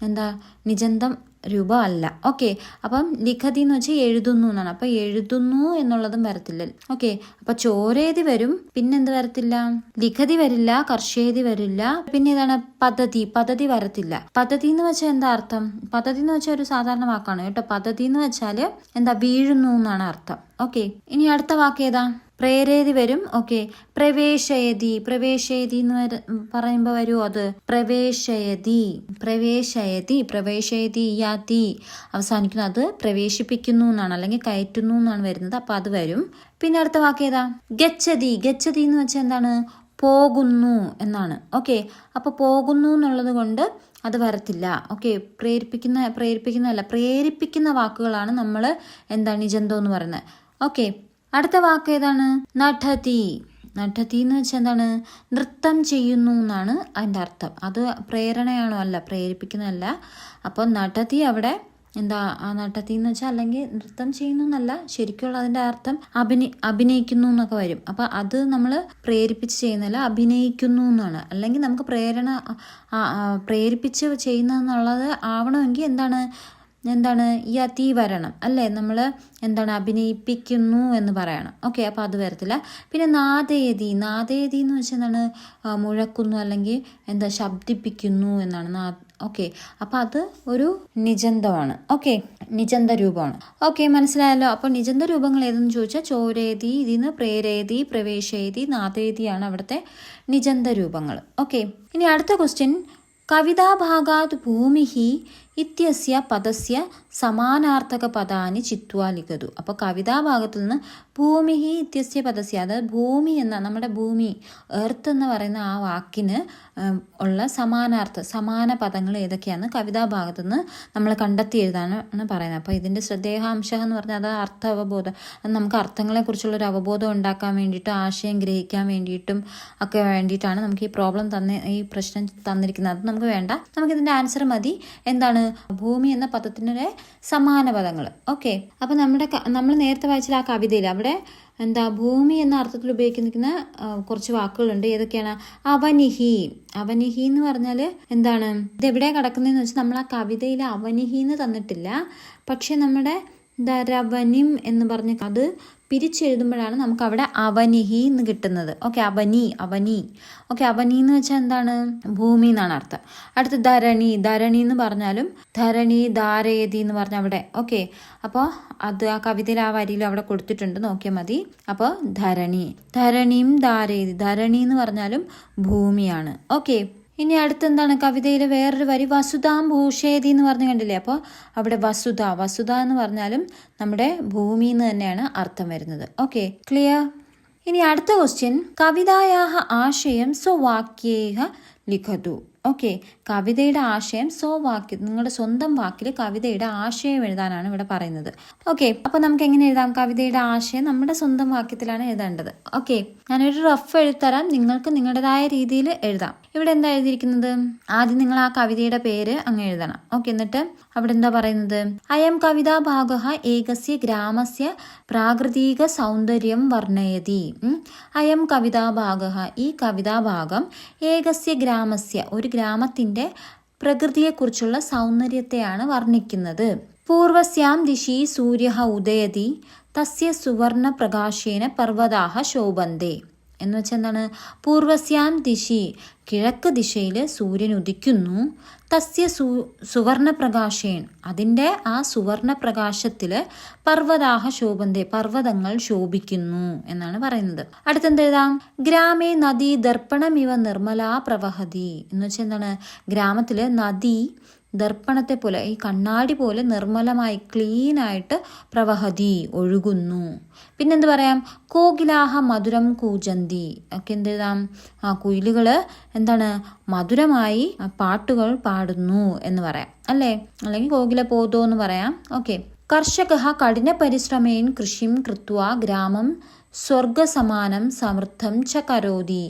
എന്താ നിജന്തം രൂപം അല്ല. ഓക്കെ, അപ്പം ലിഖതി എന്ന് വെച്ചാൽ എഴുതുന്നു എന്നാണ്. അപ്പം എഴുതുന്നു എന്നുള്ളതും വരത്തില്ല. ഓക്കെ, അപ്പം ചോരേതി വരും, പിന്നെന്ത് വരത്തില്ല, ലിഖതി വരില്ല, കർഷേതി വരില്ല, പിന്നെ ഏതാണ് പദ്ധതി, പദ്ധതി വരത്തില്ല. പദ്ധതി എന്ന് വെച്ചാൽ എന്താ അർത്ഥം, പദ്ധതി എന്ന് വെച്ചാൽ ഒരു സാധാരണ വാക്കാണ് കേട്ടോ. പദ്ധതി എന്ന് വെച്ചാൽ എന്താ, വീഴുന്നു എന്നാണ് അർത്ഥം. ഓക്കെ, ഇനി അടുത്ത വാക്ക് ഏതാ, പ്രേരേതി വരും. ഓക്കെ, പ്രവേശയതി, പ്രവേശയതി എന്ന് പറയുമ്പോൾ വരുമോ അത്, പ്രവേശയതി, പ്രവേശയതി, പ്രവേശയതി യാതി അവസാനിക്കുന്നു, അത് പ്രവേശിപ്പിക്കുന്നു എന്നാണ് അല്ലെങ്കിൽ കയറ്റുന്നു എന്നാണ് വരുന്നത്. അപ്പം അത് വരും. പിന്നെ അടുത്ത വാക്ക് ഏതാ, ഗച്ഛതി, ഗച്ഛതി എന്ന് വെച്ചാൽ എന്താണ്, പോകുന്നു എന്നാണ്. ഓക്കെ, അപ്പോൾ പോകുന്നു എന്നുള്ളത് കൊണ്ട് അത് വരത്തില്ല. ഓക്കെ, പ്രേരിപ്പിക്കുന്നതല്ല, പ്രേരിപ്പിക്കുന്ന വാക്കുകളാണ് നമ്മൾ എന്താണ് നിജന്തം എന്ന് പറയുന്നത്. ഓക്കെ, അടുത്ത വാക്ക് ഏതാണ്, നഠതി. നഠതി എന്ന് വെച്ചാൽ എന്താണ്, നൃത്തം ചെയ്യുന്നു എന്നാണ് അതിൻ്റെ അർത്ഥം. അത് പ്രേരണയാണോ, അല്ല, പ്രേരിപ്പിക്കുന്നതല്ല. അപ്പോൾ നഠതി അവിടെ എന്താ, ആ നഠതി എന്ന് വെച്ചാൽ അല്ലെങ്കിൽ നൃത്തം ചെയ്യുന്നു എന്നല്ല, ശരിക്കുള്ള അതിൻ്റെ അർത്ഥം അഭിനയിക്കുന്നു എന്നൊക്കെ വരും. അപ്പം അത് നമ്മൾ പ്രേരിപ്പിച്ച് ചെയ്യുന്നതല്ല, അഭിനയിക്കുന്നു എന്നാണ്. അല്ലെങ്കിൽ നമുക്ക് പ്രേരിപ്പിച്ച് ചെയ്യുന്നതെന്നുള്ളത് ആവണമെങ്കിൽ എന്താണ് യതി വരണം അല്ലേ, നമ്മൾ എന്താണ് അഭിനയിപ്പിക്കുന്നു എന്ന് പറയണം. ഓക്കെ, അപ്പോൾ അത് വരത്തില്ല. പിന്നെ നാദയതി, നാദയതി എന്ന് വെച്ചാൽ എന്താണ്, മുഴക്കുന്നു അല്ലെങ്കിൽ എന്താ ശബ്ദിപ്പിക്കുന്നു എന്നാണ്. ഓക്കെ, അപ്പോൾ അത് ഒരു നിജന്തമാണ്. ഓക്കെ, നിജന്ത രൂപമാണ്. ഓക്കെ, മനസ്സിലായല്ലോ. അപ്പോൾ നിജന്ത രൂപങ്ങൾ ഏതെന്ന് ചോദിച്ചാൽ ചോരേതി, ഇതിന്ന് പ്രേരേതി, പ്രവേശേതി, നാദേതിയാണ് അവിടുത്തെ നിജന്ത രൂപങ്ങൾ. ഓക്കെ, ഇനി അടുത്ത ക്വസ്റ്റ്യൻ, കവിതാഭാഗാത് ഭൂമിഹി ഇത്യസ്യ പദസ്യ സമാനാർത്ഥക പദാനി ചിത്വാ ലിഖതു. അപ്പോൾ കവിതാഭാഗത്തിൽ നിന്ന് ഭൂമിഹി ഇത്യസ്യ പദസ്യ, അതായത് ഭൂമി എന്ന നമ്മുടെ ഭൂമി, എർത്ത് എന്ന് പറയുന്ന ആ വാക്കിന് ഉള്ള സമാന പദങ്ങൾ ഏതൊക്കെയാണെന്ന് കവിതാഭാഗത്തു നിന്ന് നമ്മൾ കണ്ടെത്തി എഴുതാനാണ് പറയുന്നത്. അപ്പോൾ ഇതിൻ്റെ ശ്രദ്ധേയാംശം എന്ന് പറഞ്ഞാൽ അത് അർത്ഥ അവബോധം, അത് നമുക്ക് അർത്ഥങ്ങളെക്കുറിച്ചുള്ളൊരു അവബോധം ഉണ്ടാക്കാൻ വേണ്ടിയിട്ടും ആശയം ഗ്രഹിക്കാൻ വേണ്ടിയിട്ടും ഒക്കെ വേണ്ടിയിട്ടാണ് നമുക്ക് ഈ പ്രശ്നം തന്നിരിക്കുന്നത്. അത് നമുക്ക് വേണ്ട, നമുക്കിതിൻ്റെ ആൻസർ മതി. എന്താണ്, ഭൂമി എന്ന പദത്തിൻ്റെ സമാന പദങ്ങൾ. ഓക്കെ, അപ്പം നമ്മൾ നേരത്തെ വായിച്ച ആ കവിതയിൽ അവിടെ എന്താ ഭൂമി എന്ന അർത്ഥത്തിൽ ഉപയോഗിക്കുന്ന കുറച്ച് വാക്കുകളുണ്ട്. ഏതൊക്കെയാണ്, അവനിഹി. അവനിഹി എന്ന് പറഞ്ഞാൽ എന്താണ്, ഇതെവിടെയാണ് കിടക്കുന്നതെന്ന് വെച്ചാൽ നമ്മൾ ആ കവിതയിൽ അവനിഹി എന്ന് തന്നിട്ടില്ല, പക്ഷെ നമ്മുടെ രവനിം എന്ന് പറഞ്ഞ് അത് പിരിച്ചെഴുതുമ്പോഴാണ് നമുക്ക് അവിടെ അവനിഹി എന്ന് കിട്ടുന്നത്. ഓക്കെ, അവനി. ഓക്കെ, അവനി എന്ന് വെച്ചാൽ എന്താണ്, ഭൂമി എന്നാണ് അർത്ഥം. അടുത്ത് ധരണി. ധരണി എന്ന് പറഞ്ഞാലും ധരണി, ധാരയതി എന്ന് പറഞ്ഞാൽ അവിടെ. ഓക്കെ, അപ്പോൾ അത് ആ കവിതയിൽ ആ വരിയിൽ അവിടെ കൊടുത്തിട്ടുണ്ട്, നോക്കിയാൽ മതി. അപ്പോൾ ധരണിയും ധാരയതി, ധരണി എന്ന് പറഞ്ഞാലും ഭൂമിയാണ്. ഓക്കെ, ഇനി അടുത്തെന്താണ്, കവിതയിലെ വേറൊരു വരി, വസുധാം ഭൂഷേതി എന്ന് പറഞ്ഞ് കണ്ടില്ലേ. അപ്പോൾ അവിടെ വസുധ എന്ന് പറഞ്ഞാലും നമ്മുടെ ഭൂമി എന്ന് തന്നെയാണ് അർത്ഥം വരുന്നത്. Okay, clear. ഇനി അടുത്ത ക്വസ്റ്റ്യൻ, കവിതായാഹ ആശയം സ്വവാക്യേഹ ലിഖതു. ഓക്കെ, കവിതയുടെ ആശയം സ്വവാക്യം, നിങ്ങളുടെ സ്വന്തം വാക്കിൽ കവിതയുടെ ആശയം എഴുതാനാണ് ഇവിടെ പറയുന്നത്. ഓക്കെ, അപ്പോൾ നമുക്ക് എങ്ങനെ എഴുതാം, കവിതയുടെ ആശയം നമ്മുടെ സ്വന്തം വാക്യത്തിലാണ് എഴുതേണ്ടത്. ഓക്കെ, ഞാനൊരു റഫ് എഴുതരാം, നിങ്ങൾക്ക് നിങ്ങളുടേതായ രീതിയിൽ എഴുതാം. ഇവിടെ എന്താ എഴുതിയിരിക്കുന്നത്, ആദ്യം നിങ്ങൾ ആ കവിതയുടെ പേര് അങ്ങ് എഴുതണം. ഓക്കെ, എന്നിട്ട് അവിടെ എന്താ പറയുന്നത്, അയം കവിതാഭാഗഃ ഏകസ്യ ഗ്രാമസ്യ പ്രാകൃതിക സൗന്ദര്യം വർണ്ണയതി. അയം കവിതാഭാഗഃ, ഈ കവിതാഭാഗം ഏകസ്യ ഗ്രാമസ്യ, ഒരു ഗ്രാമത്തിന്റെ പ്രകൃതിയെക്കുറിച്ചുള്ള സൗന്ദര്യത്തെയാണ് വർണ്ണിക്കുന്നത്. പൂർവസ്യാം ദിശി സൂര്യഃ ഉദയതി തസ്യ സുവർണ പ്രകാശേന പർവ്വതാഃ ശോഭന്തെ എന്ന് വെച്ചാൽ എന്താണ്? പൂർവസ്യാം ദിശി, കിഴക്ക് ദിശയിൽ സൂര്യൻ ഉദിക്കുന്നു. തസ്യ സുവർണപ്രകാശേൻ, അതിൻ്റെ ആ സുവർണപ്രകാശത്തിൽ പർവ്വതാഹ ശോഭന്തെ, പർവ്വതങ്ങൾ ശോഭിക്കുന്നു എന്നാണ് പറയുന്നത്. അടുത്തെന്തെഴുതാം? ഗ്രാമേ നദി ദർപ്പണമിവ നിർമ്മലാ പ്രവഹതി, എന്ന് വെച്ചാൽ എന്താണ്? ഗ്രാമത്തിൽ നദി ദർപ്പണത്തെ പോലെ, ഈ കണ്ണാടി പോലെ നിർമ്മലമായി ക്ലീനായിട്ട് പ്രവഹതി, ഒഴുകുന്നു. പിന്നെന്ത് പറയാം? കോകിലാഹ മധുരം കൂജന്തി, ഒക്കെ എന്തെഴുതാം? കുയിലുകൾ എന്താണ്? മധുരമായി പാട്ടുകൾ പാടുന്നു എന്ന് പറയാം അല്ലേ? അല്ലെങ്കിൽ കോകില പോതോ എന്ന് പറയാം. ഓക്കെ. കർഷക കഠിന പരിശ്രമേൻ കൃഷിം കൃത്വ ഗ്രാമം സ്വർഗസമാനം സമൃദ്ധം ച കരോതി.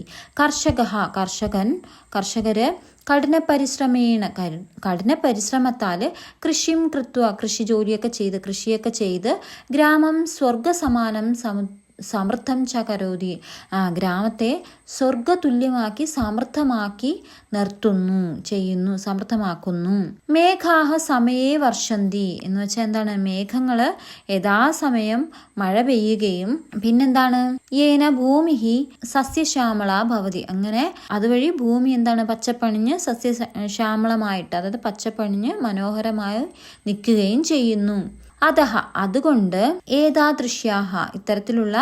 കർഷകര് കഠിന പരിശ്രമത്താൽ കൃഷിയും കൃത്വ, കൃഷി ജോലിയൊക്കെ ചെയ്ത് ഗ്രാമം സ്വർഗസമാനം സമൃദ്ധം ച കരോതി, ഗ്രാമത്തെ സ്വർഗതുല്യമാക്കി സമൃദ്ധമാക്കി ചെയ്യുന്നു, സമൃദ്ധമാക്കുന്നു. മേഘാഹ സമയേ വർഷന്തി, എന്ന് വെച്ചാൽ എന്താണ്? മേഘങ്ങൾ യഥാസമയം മഴ പെയ്യുകയും പിന്നെന്താണ്? ഏന ഭൂമിഹി സസ്യശ്യാമള ഭവതി, അങ്ങനെ അതുവഴി ഭൂമി എന്താണ്? പച്ചപ്പണിഞ്ഞ് സസ്യശ്യാമളമായിട്ട്, അതായത് പച്ചപ്പണിഞ്ഞ് മനോഹരമായി നിൽക്കുകയും ചെയ്യുന്നു. അതുകൊണ്ട് ഏതാദൃശ്യാഹ, ഇത്തരത്തിലുള്ള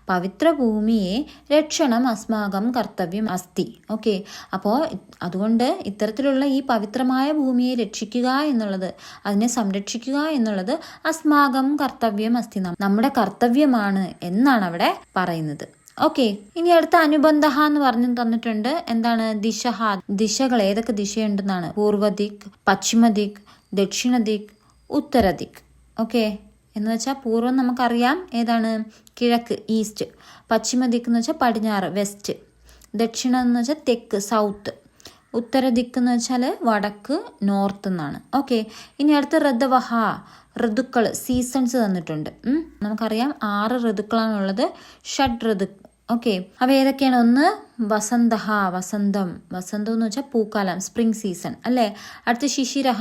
പവിത്രഭൂമിയെ രക്ഷണം അസ്മാകം കർത്തവ്യം അസ്തി. ഓക്കെ. അപ്പോൾ അതുകൊണ്ട് ഇത്തരത്തിലുള്ള ഈ പവിത്രമായ ഭൂമിയെ രക്ഷിക്കുക എന്നുള്ളത്, അതിനെ സംരക്ഷിക്കുക എന്നുള്ളത് അസ്മാകം കർത്തവ്യം അസ്തി, നമ്മുടെ കർത്തവ്യമാണ് എന്നാണ് അവിടെ പറയുന്നത്. ഓക്കെ. ഇനി അടുത്ത അനുബന്ധ എന്ന് പറഞ്ഞു തന്നിട്ടുണ്ട്. എന്താണ്? ദിശകൾ ഏതൊക്കെ ദിശയുണ്ടെന്നാണ്. പൂർവദിക്, പശ്ചിമദിക്, ദക്ഷിണദിക്, ഉത്തരദിക്. ഓക്കെ. എന്ന് വെച്ചാൽ പൂർവ്വം നമുക്കറിയാം ഏതാണ്? കിഴക്ക്, ഈസ്റ്റ്. പശ്ചിമദിക്ക് എന്ന് വെച്ചാൽ പടിഞ്ഞാറ്, വെസ്റ്റ്. ദക്ഷിണം എന്ന് വെച്ചാൽ തെക്ക്, സൗത്ത്. ഉത്തരദിക്ക് എന്ന് വെച്ചാൽ വടക്ക്, നോർത്ത് എന്നാണ്. ഓക്കെ. ഇനി അടുത്ത ഋതുക്കൾ, സീസൺസ് തന്നിട്ടുണ്ട്. നമുക്കറിയാം 6 ഋതുക്കളാണുള്ളത്. ഷഡ് ഋതു. ഓക്കെ. അവ ഏതൊക്കെയാണ്? ഒന്ന് വസന്തം എന്ന് വെച്ചാൽ പൂക്കാലം, സ്പ്രിംഗ് സീസൺ അല്ലേ. അടുത്ത് ശിശിരഹ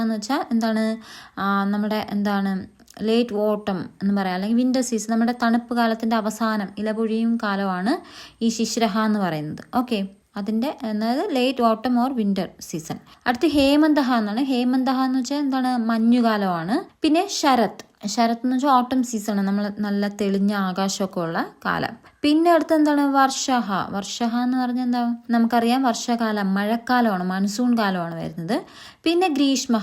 എന്ന് വെച്ചാൽ എന്താണ്? നമ്മുടെ എന്താണ്? ലേറ്റ് ഓട്ടം എന്ന് പറയാം, അല്ലെങ്കിൽ വിൻ്റർ സീസൺ, നമ്മുടെ തണുപ്പ് കാലത്തിൻ്റെ അവസാനം ഇലപൊഴിയും കാലമാണ് ഈ ശിശിരഹ എന്ന് പറയുന്നത്. ഓക്കെ. അതിൻ്റെ അതായത് ലേറ്റ് ഓട്ടം ഓർ വിൻ്റർ സീസൺ. അടുത്ത് ഹേമന്തഹ എന്നാണ്. ഹേമന്തഹ എന്ന് വെച്ചാൽ എന്താണ്? മഞ്ഞുകാലമാണ്. പിന്നെ ശരത് എന്ന് വെച്ചാൽ ഓട്ടം സീസൺ, നമ്മൾ നല്ല തെളിഞ്ഞ ആകാശമൊക്കെ ഉള്ള കാലം. പിന്നെ അടുത്ത് എന്താണ്? വർഷഹ എന്ന് പറഞ്ഞാൽ എന്താ? നമുക്കറിയാം വർഷകാലം, മഴക്കാലമാണ്, മൺസൂൺ കാലമാണ് വരുന്നത്. പിന്നെ ഗ്രീഷ്മം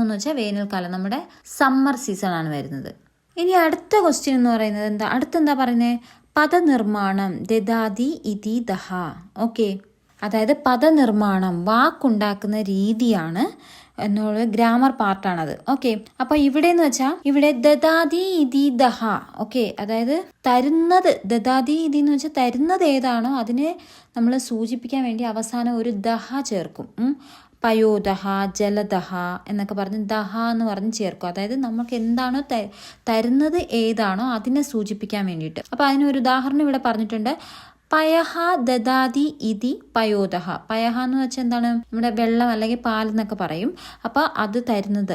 എന്ന് വെച്ചാൽ വേനൽക്കാലം, നമ്മുടെ സമ്മർ സീസൺ ആണ് വരുന്നത്. ഇനി അടുത്ത ക്വസ്റ്റ്യൻ എന്ന് പറയുന്നത് എന്താ? അടുത്തെന്താ പറയുന്നത്? പദനിർമ്മാണം ദദാതി ഇതി ദഹ. ഓക്കെ. അതായത് പദനിർമ്മാണം, വാക്കുണ്ടാക്കുന്ന രീതിയാണ് എന്നുള്ള ഗ്രാമർ പാർട്ടാണത്. ഓക്കെ. അപ്പോൾ ഇവിടെ ദദാതി ഇതി ദഹ. ഓക്കെ. അതായത് തരുന്നത്, ദദാതി ഇതി എന്ന് വെച്ചാൽ തരുന്നത് ഏതാണോ അതിനെ നമ്മൾ സൂചിപ്പിക്കാൻ വേണ്ടി അവസാനം ഒരു ദഹ ചേർക്കും. പയോദഹ, ജലദഹ എന്നൊക്കെ പറഞ്ഞ് ദഹ എന്ന് പറഞ്ഞ് ചേർക്കും. അതായത് നമുക്ക് എന്താണോ തരുന്നത് ഏതാണോ അതിനെ സൂചിപ്പിക്കാൻ വേണ്ടിയിട്ട്. അപ്പോൾ അതിനൊരു ഉദാഹരണം ഇവിടെ പറഞ്ഞിട്ടുണ്ട്. പയഹ ദദാതി ഇതി പയോദഹ. പയഹ എന്ന് വെച്ചാൽ എന്താണ്? നമ്മുടെ വെള്ളം അല്ലെങ്കിൽ പാൽ എന്നൊക്കെ പറയും. അപ്പോൾ അത് തരുന്നത്,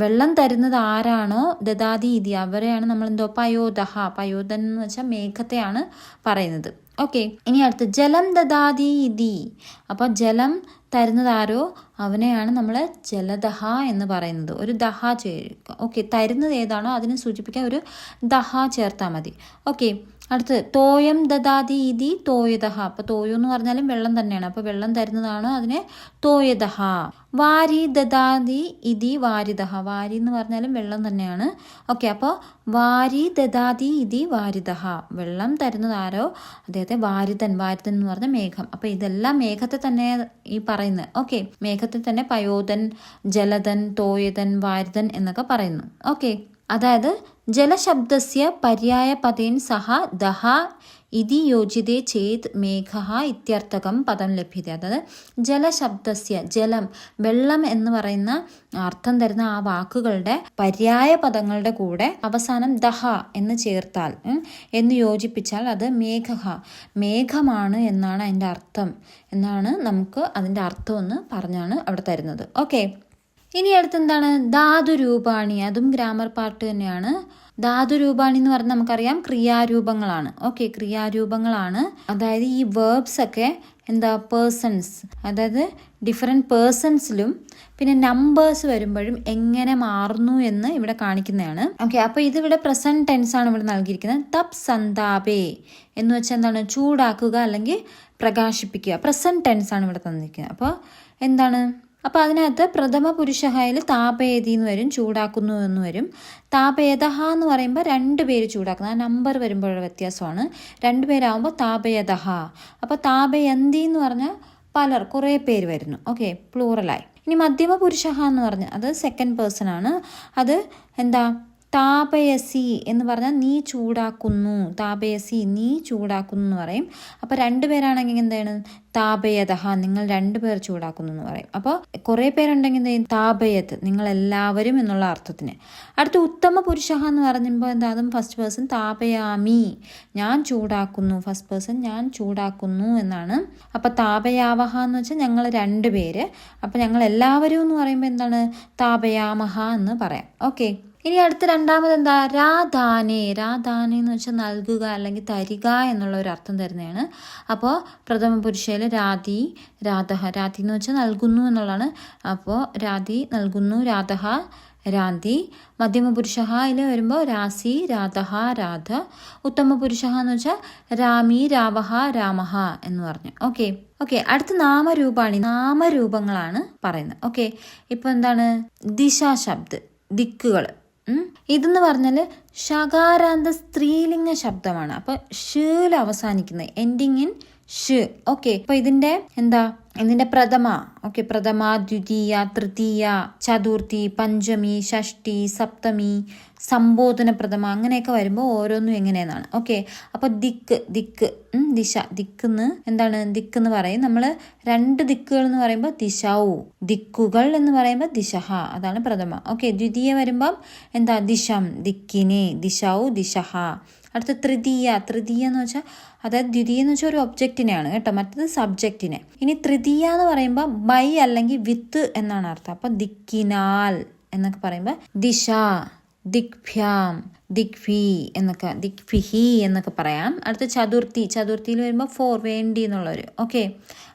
വെള്ളം തരുന്നത് ആരാണോ ദദാതി ഇതി, അവരെയാണ് നമ്മൾ പയോദൻ എന്ന് വെച്ചാൽ മേഘത്തെയാണ് പറയുന്നത്. ഓക്കെ. ഇനി അടുത്ത് ജലം ദദാതി ഇതി. അപ്പോൾ ജലം തരുന്നത് ആരോ അവനെയാണ് നമ്മൾ ജലദഹ എന്ന് പറയുന്നത്. ഒരു ദഹ ചേർക്കുക. ഓക്കെ. തരുന്നത് ഏതാണോ അതിനെ സൂചിപ്പിക്കാൻ ഒരു ദഹ ചേർത്താൽ മതി. ഓക്കെ. അടുത്ത് തോയം ദദാതി ഇതി തോയദഹ. അപ്പോൾ തോയം എന്ന് പറഞ്ഞാലും വെള്ളം തന്നെയാണ്. അപ്പോൾ വെള്ളം തരുന്നതാണോ അതിനെ തോയദഹ. വാരി ദദാതി ഇതി വാരിദഹ. വാരി എന്ന് പറഞ്ഞാലും വെള്ളം തന്നെയാണ്. ഓക്കെ. അപ്പോൾ വാരി ദദാതി ഇതി വാരിദഹ. വെള്ളം തരുന്നതാരോ അദ്ദേഹത്തെ വാരിദൻ എന്ന് പറഞ്ഞ മേഘം. അപ്പോൾ ഇതെല്ലാം മേഘത്തെ തന്നെ ഈ പറയുന്നത്. ഓക്കെ. മേഘത്തെ തന്നെ പയോദൻ, ജലദൻ, തോയദൻ, വാരിദൻ എന്നൊക്കെ പറയുന്നു. ഓക്കെ. അതായത് ജലശബ്ദസ്യ പര്യായ പദേൻ സഹ ദഹ ഇതി യോജിതേ ചേത് മേഘ ഇത്യർത്ഥകം പദം ലഭ്യത. അതായത് ജലശബ്ദസ്യ, ജലം, വെള്ളം എന്ന് പറയുന്ന അർത്ഥം തരുന്ന ആ വാക്കുകളുടെ പര്യായ പദങ്ങളുടെ കൂടെ അവസാനം ദഹ എന്ന് ചേർത്താൽ, എന്ന് യോജിപ്പിച്ചാൽ അത് മേഘമാണ് എന്നാണ് അതിൻ്റെ അർത്ഥം. എന്നാണ് നമുക്ക് അതിൻ്റെ അർത്ഥം എന്ന് പറഞ്ഞാണ് അവിടെ തരുന്നത്. ഓക്കെ. ഇനി അടുത്ത് എന്താണ് ധാതുരൂപാണി, അതും ഗ്രാമർ പാർട്ട് തന്നെയാണ്. ധാതുരൂപാണി എന്ന് പറഞ്ഞാൽ നമുക്കറിയാം ക്രിയാരൂപങ്ങളാണ്. ഓക്കെ, ക്രിയാരൂപങ്ങളാണ്. അതായത് ഈ വേർബ്സ് ഒക്കെ എന്താ പേഴ്സൺസ്, അതായത് ഡിഫറെൻറ്റ് പേഴ്സൺസിലും പിന്നെ നമ്പേഴ്സ് വരുമ്പോഴും എങ്ങനെ മാറുന്നു എന്ന് ഇവിടെ കാണിക്കുന്നതാണ്. ഓക്കെ, അപ്പോൾ ഇതിവിടെ പ്രസന്റ് ടെൻസ് ആണ് ഇവിടെ നൽകിയിരിക്കുന്നത്. തപ് സന്താപേ എന്ന് വെച്ചാൽ എന്താണ്, ചൂടാക്കുക അല്ലെങ്കിൽ പ്രകാശിപ്പിക്കുക. പ്രസന്റ് ടെൻസ് ആണ് ഇവിടെ തന്നിരിക്കുന്നത്. അപ്പോൾ എന്താണ്, അപ്പോൾ അതിനകത്ത് പ്രഥമ പുരുഷഹയിൽ താപേതി എന്ന് വരും, ചൂടാക്കുന്നു എന്ന് വരും. താപേതഹ എന്ന് പറയുമ്പോൾ 2 പേര് ചൂടാക്കുന്നത്, ആ നമ്പർ വരുമ്പോഴുള്ള വ്യത്യാസമാണ്. 2 പേരാകുമ്പോൾ താപേതഹ. അപ്പോൾ താപയന്തി എന്ന് പറഞ്ഞാൽ പലർ, കുറേ പേര് വരുന്നു. ഓക്കെ, പ്ലൂറലായി. ഇനി മധ്യമ പുരുഷഹ എന്ന് പറഞ്ഞാൽ അത് സെക്കൻഡ് പേഴ്സൺ ആണ്. അത് എന്താ, താപയസി എന്ന് പറഞ്ഞാൽ നീ ചൂടാക്കുന്നു, താപയസി നീ ചൂടാക്കുന്നു എന്ന് പറയും. അപ്പോൾ 2 പേരാണെങ്കിൽ എന്താണ്, താപയതഹ നിങ്ങൾ 2 പേർ ചൂടാക്കുന്നു എന്ന് പറയും. അപ്പോൾ കുറേ പേരുണ്ടെങ്കിൽ എന്ത് ചെയ്യും, താപയത് നിങ്ങൾ എല്ലാവരും എന്നുള്ള അർത്ഥത്തിന്. അടുത്ത ഉത്തമ പുരുഷഹ എന്ന് പറയുമ്പോൾ എന്താ, അതും ഫസ്റ്റ് പേഴ്സൺ, താപയാമി ഞാൻ ചൂടാക്കുന്നു, ഫസ്റ്റ് പേഴ്സൺ ഞാൻ ചൂടാക്കുന്നു എന്നാണ്. അപ്പോൾ താപയാവഹ എന്ന് വെച്ചാൽ ഞങ്ങൾ 2 പേര്. അപ്പോൾ ഞങ്ങൾ എല്ലാവരും എന്ന് പറയുമ്പോൾ എന്താണ്, താപയാമഹ എന്ന് പറയാം. ഓക്കെ, ഇനി അടുത്ത രണ്ടാമത് എന്താ, രാധാനെ. രാധാനെ എന്ന് വെച്ചാൽ നൽകുക അല്ലെങ്കിൽ തരിക എന്നുള്ള ഒരു അർത്ഥം തരുന്നതാണ്. അപ്പോൾ പ്രഥമ പുരുഷയിൽ രാധി, രാധഹ. രാധി എന്ന് വെച്ചാൽ നൽകുന്നു എന്നുള്ളതാണ്. അപ്പോൾ രാധി നൽകുന്നു, രാധഹ രാധി. മധ്യമ പുരുഷയിൽ വരുമ്പോൾ രാസി, രാധഹ രാധ. ഉത്തമ പുരുഷ എന്ന് വെച്ചാൽ രാമി, രാവഹ രാമഹ എന്ന് പറഞ്ഞു. ഓക്കെ, അടുത്ത നാമരൂപാണി. നാമരൂപങ്ങളാണ് പറയുന്നത്. ഓക്കെ, ഇപ്പോൾ എന്താണ്, ദിശാശബ്ദ്, ദിക്കുകൾ. ഇതെന്ന് പറഞ്ഞാൽ ഷകാരാന്ത സ്ത്രീലിംഗ ശബ്ദമാണ്. അപ്പോൾ ഷിൽ അവസാനിക്കുന്നത്, എൻഡിങ് ഇൻ ഷ്. ഓക്കെ, അപ്പോൾ ഇതിന്റെ പ്രഥമ. ഓക്കെ, പ്രഥമ, ദ്വിതീയ, തൃതീയ, ചതുർത്ഥി, പഞ്ചമി, ഷഷ്ടി, സപ്തമി, സംബോധന പ്രഥമ അങ്ങനെയൊക്കെ വരുമ്പോൾ ഓരോന്നും എങ്ങനെയെന്നാണ്. ഓക്കെ, അപ്പോൾ ദിക്ക്, ദിശ, ദിക്കെന്ന് എന്താണ്, ദിക്കെന്ന് പറയും നമ്മൾ. 2 ദിക്കുകൾ എന്ന് പറയുമ്പോൾ ദിശാവു, ദിക്കുകൾ എന്ന് പറയുമ്പോൾ ദിശഹ, അതാണ് പ്രഥമ. ഓക്കെ, ദ്വിതീയ വരുമ്പം എന്താ, ദിശം, ദിക്കിനെ, ദിശാവു ദിശഹ. അടുത്ത തൃതീയ എന്ന് വെച്ചാൽ, അതായത് ദ്വിതീയ എന്ന് വെച്ചാൽ ഒരു ഒബ്ജക്റ്റിനെയാണ് കേട്ടോ, മറ്റത് സബ്ജക്റ്റിനെ. ഇനി തൃതീയ എന്ന് പറയുമ്പോൾ ബൈ അല്ലെങ്കിൽ വിത്ത് എന്നാണ് അർത്ഥം. അപ്പം ദിക്കിനാൽ എന്നൊക്കെ പറയുമ്പോൾ ദിശ, ദിക്ഭ്യാം, ദിക്ഭി എന്നൊക്കെ, ദിക്ഭിഹി എന്നൊക്കെ പറയാം. അടുത്ത ചതുർത്ഥിയിൽ വരുമ്പോൾ ഫോർ, വേണ്ടി എന്നുള്ളൊരു. ഓക്കെ,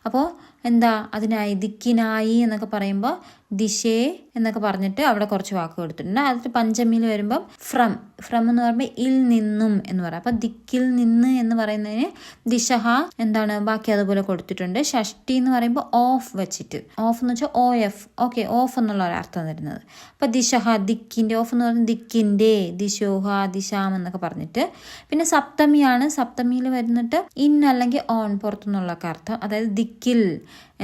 അപ്പോൾ എന്താ, അതിനായി, ദിക്കിനായി എന്നൊക്കെ പറയുമ്പോൾ ദിശേ എന്നൊക്കെ പറഞ്ഞിട്ട് അവിടെ കുറച്ച് വാക്ക് കൊടുത്തിട്ടുണ്ട്. അതിൽ പഞ്ചമിയിൽ വരുമ്പോൾ ഫ്രം എന്ന് പറയുമ്പോൾ ഇൽ നിന്നും എന്ന് പറയാം. അപ്പം ദിക്കിൽ നിന്ന് എന്ന് പറയുന്നതിന് ദിശഹ എന്താണ്, ബാക്കി അതുപോലെ കൊടുത്തിട്ടുണ്ട്. ഷഷ്ടി എന്ന് പറയുമ്പോൾ ഓഫ് വെച്ചിട്ട്, ഓഫ് എന്ന് വെച്ചാൽ OF. ഓക്കെ, ഓഫ് എന്നുള്ള ഒരു അർത്ഥം തരുന്നത്. അപ്പം ദിശഹ ദിക്കിൻ്റെ, ഓഫ് എന്ന് പറയുന്നത് ദിക്കിൻ്റെ, ദിശോഹ ദിശാം എന്നൊക്കെ പറഞ്ഞിട്ട്. പിന്നെ സപ്തമിയാണ്, സപ്തമിയിൽ വരുന്നിട്ട് ഇൻ അല്ലെങ്കിൽ ഓൺ, പുറത്തുനിന്നുള്ളൊക്കെ അർത്ഥം, അതായത് ദിക്കിൽ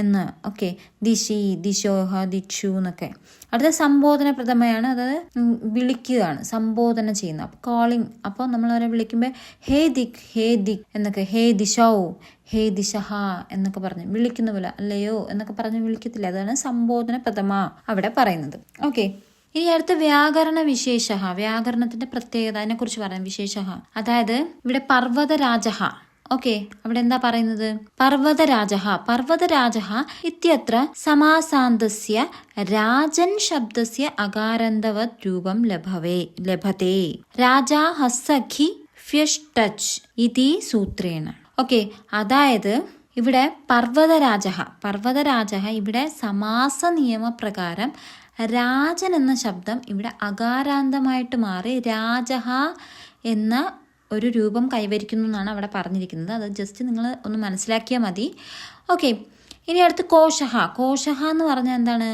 എന്ന്. ഓക്കെ, ദിശി, ദിശോഹ, ദിക്ഷു എന്നൊക്കെ. അടുത്ത സംബോധന പ്രഥമയാണ്, അതായത് വിളിക്കുകയാണ്, സംബോധന ചെയ്യുന്നത്. അപ്പോൾ കോളിംഗ്, അപ്പോൾ നമ്മളവരെ വിളിക്കുമ്പോൾ ഹേ ദിക് എന്നൊക്കെ, ഹേ ദിശോ, ഹേ ദിശഹ എന്നൊക്കെ പറഞ്ഞ് വിളിക്കുന്ന പോലെ, അല്ലയോ എന്നൊക്കെ പറഞ്ഞ് വിളിക്കത്തില്ല, അതാണ് സംബോധന പ്രഥമ അവിടെ പറയുന്നത്. ഓക്കെ, ഇനി അടുത്ത വ്യാകരണ വിശേഷ, വ്യാകരണത്തിന്റെ പ്രത്യേകത, അതിനെക്കുറിച്ച് പറയാം. വിശേഷ, അതായത് ഇവിടെ പർവ്വതരാജഹ. ഓക്കെ, അവിടെ എന്താ പറയുന്നത്, പർവ്വതരാജ ഇത്യത്ര സമാസാന്തസ്യ രാജൻ ശബ്ദസ്യ അകാരന്തവത് രൂപം ലഭത്തെ. രാജാ ഹസ്സഖി ഫ്യഷ്ടച്ച് ഇതി സൂത്രേണ. ഓക്കെ, അതായത് ഇവിടെ പർവ്വതരാജ ഇവിടെ സമാസ നിയമപ്രകാരം രാജൻ എന്ന ശബ്ദം ഇവിടെ അകാരാന്തമായിട്ട് മാറി രാജഹ എന്ന ഒരു രൂപം കൈവരിക്കുന്നു എന്നാണ് അവിടെ പറഞ്ഞിരിക്കുന്നത്. അത് ജസ്റ്റ് നിങ്ങൾ ഒന്ന് മനസ്സിലാക്കിയാൽ മതി. ഓക്കെ, ഇനി അടുത്ത് കോശഹ എന്ന് പറഞ്ഞാൽ എന്താണ്,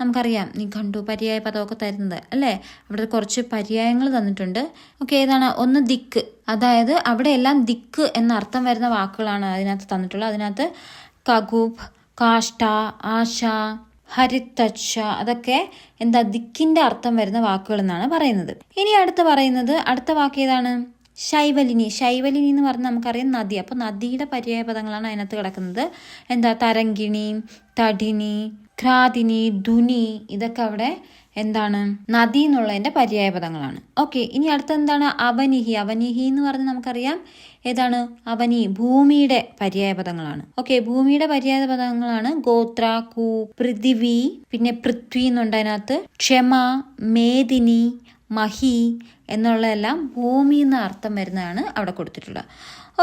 നമുക്കറിയാം, നീ കണ്ടു പര്യായ പദമൊക്കെ തരുന്നത് അല്ലേ. അവിടെ കുറച്ച് പര്യായങ്ങൾ തന്നിട്ടുണ്ട്. ഓക്കെ, ഏതാണ്, ഒന്ന് ദിക്ക്, അതായത് അവിടെ എല്ലാം ദിക്ക് എന്ന അർത്ഥം വരുന്ന വാക്കുകളാണ് അതിനകത്ത് തന്നിട്ടുള്ളത്. അതിനകത്ത് കകൂപ്, കാഷ്ട, ആശ, ഹരിത്തച്ഛ, അതൊക്കെ എന്താ, ദിക്കിൻ്റെ അർത്ഥം വരുന്ന വാക്കുകൾ എന്നാണ് പറയുന്നത്. ഇനി അടുത്ത വാക്ക് ഏതാണ്, ശൈവലിനി എന്ന് പറഞ്ഞാൽ നമുക്കറിയാം നദി. അപ്പോൾ നദിയുടെ പര്യായ പദങ്ങളാണ് അതിനകത്ത് കിടക്കുന്നത്. എന്താ, തരങ്കിണി, തടിനി, ഘ്രാതിനി, ധുനി, ഇതൊക്കെ അവിടെ എന്താണ്? നദി എന്നുള്ളതിൻ്റെ പര്യായ പദങ്ങളാണ്. ഓക്കെ, ഇനി അടുത്ത എന്താണ്? അവനിഹി. അവനിഹി എന്ന് പറഞ്ഞാൽ നമുക്കറിയാം ഏതാണ്? അവനി, ഭൂമിയുടെ പര്യായ പദങ്ങളാണ്. ഓക്കെ, ഭൂമിയുടെ പര്യായ പദങ്ങളാണ് ഗോത്ര, കൂ, പൃഥിവി, പിന്നെ പൃഥ്വി എന്നുണ്ട് അതിനകത്ത്, ക്ഷമ, മേദിനി, മഹി എന്നുള്ളതെല്ലാം ഭൂമി എന്ന അർത്ഥം വരുന്നതാണ് അവിടെ കൊടുത്തിട്ടുള്ളത്.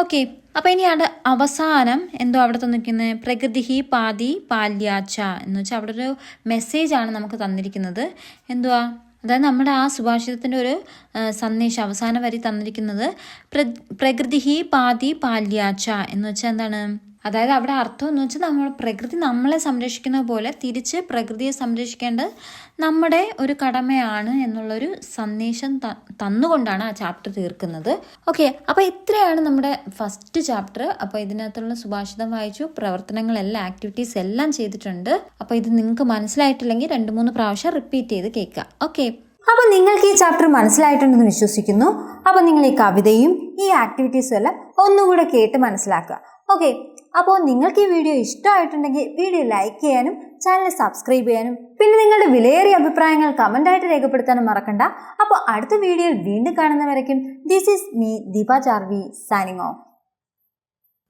ഓക്കെ, അപ്പോൾ ഇനി അവിടെ അവസാനം എന്തോ അവിടെ തന്നിരിക്കുന്നത്? പ്രകൃതി പാതി പാല്യാച്ച എന്ന് വെച്ചാൽ അവിടെ ഒരു മെസ്സേജാണ് നമുക്ക് തന്നിരിക്കുന്നത്. എന്തുവാ? അതായത് നമ്മുടെ ആ സുഭാഷിതത്തിൻ്റെ ഒരു സന്ദേശം അവസാന വരി തന്നിരിക്കുന്നത് പ്രകൃതി പാതി പാല്യാച്ച എന്ന് വെച്ചാൽ എന്താണ്? അതായത് അവിടെ അർത്ഥം എന്ന് വെച്ചാൽ നമ്മൾ പ്രകൃതി നമ്മളെ സംരക്ഷിക്കുന്ന പോലെ തിരിച്ച് പ്രകൃതിയെ സംരക്ഷിക്കേണ്ടത് നമ്മുടെ ഒരു കടമയാണ് എന്നുള്ളൊരു സന്ദേശം തന്നുകൊണ്ടാണ് ആ ചാപ്റ്റർ തീർക്കുന്നത്. ഓക്കെ, അപ്പോൾ ഇത്രയാണ് നമ്മുടെ ഫസ്റ്റ് ചാപ്റ്റർ. അപ്പോൾ ഇതിനകത്തുള്ള സുഭാഷിതം വായിച്ചു, പ്രവർത്തനങ്ങളെല്ലാം ആക്ടിവിറ്റീസ് എല്ലാം ചെയ്തിട്ടുണ്ട്. അപ്പോൾ ഇത് നിങ്ങൾക്ക് മനസ്സിലായിട്ടില്ലെങ്കിൽ 2-3 പ്രാവശ്യം റിപ്പീറ്റ് ചെയ്ത് കേൾക്കുക. ഓക്കെ, അപ്പോൾ നിങ്ങൾക്ക് ഈ ചാപ്റ്റർ മനസ്സിലായിട്ടുണ്ടെന്ന് വിശ്വസിക്കുന്നു. അപ്പോൾ നിങ്ങൾ ഈ കവിതയും ഈ ആക്ടിവിറ്റീസും എല്ലാം ഒന്നുകൂടെ കേട്ട് മനസ്സിലാക്കുക. ഓക്കെ, അപ്പോൾ നിങ്ങൾക്ക് ഈ വീഡിയോ ഇഷ്ടമായിട്ടുണ്ടെങ്കിൽ വീഡിയോ ലൈക്ക് ചെയ്യാനും ചാനൽ സബ്സ്ക്രൈബ് ചെയ്യാനും പിന്നെ നിങ്ങളുടെ വിലയേറിയ അഭിപ്രായങ്ങൾ കമൻ്റായിട്ട് രേഖപ്പെടുത്താനും മറക്കണ്ട. അപ്പോൾ അടുത്ത വീഡിയോയിൽ വീണ്ടും കാണുന്നവരേക്കും this is me Deepa Charvi signing of.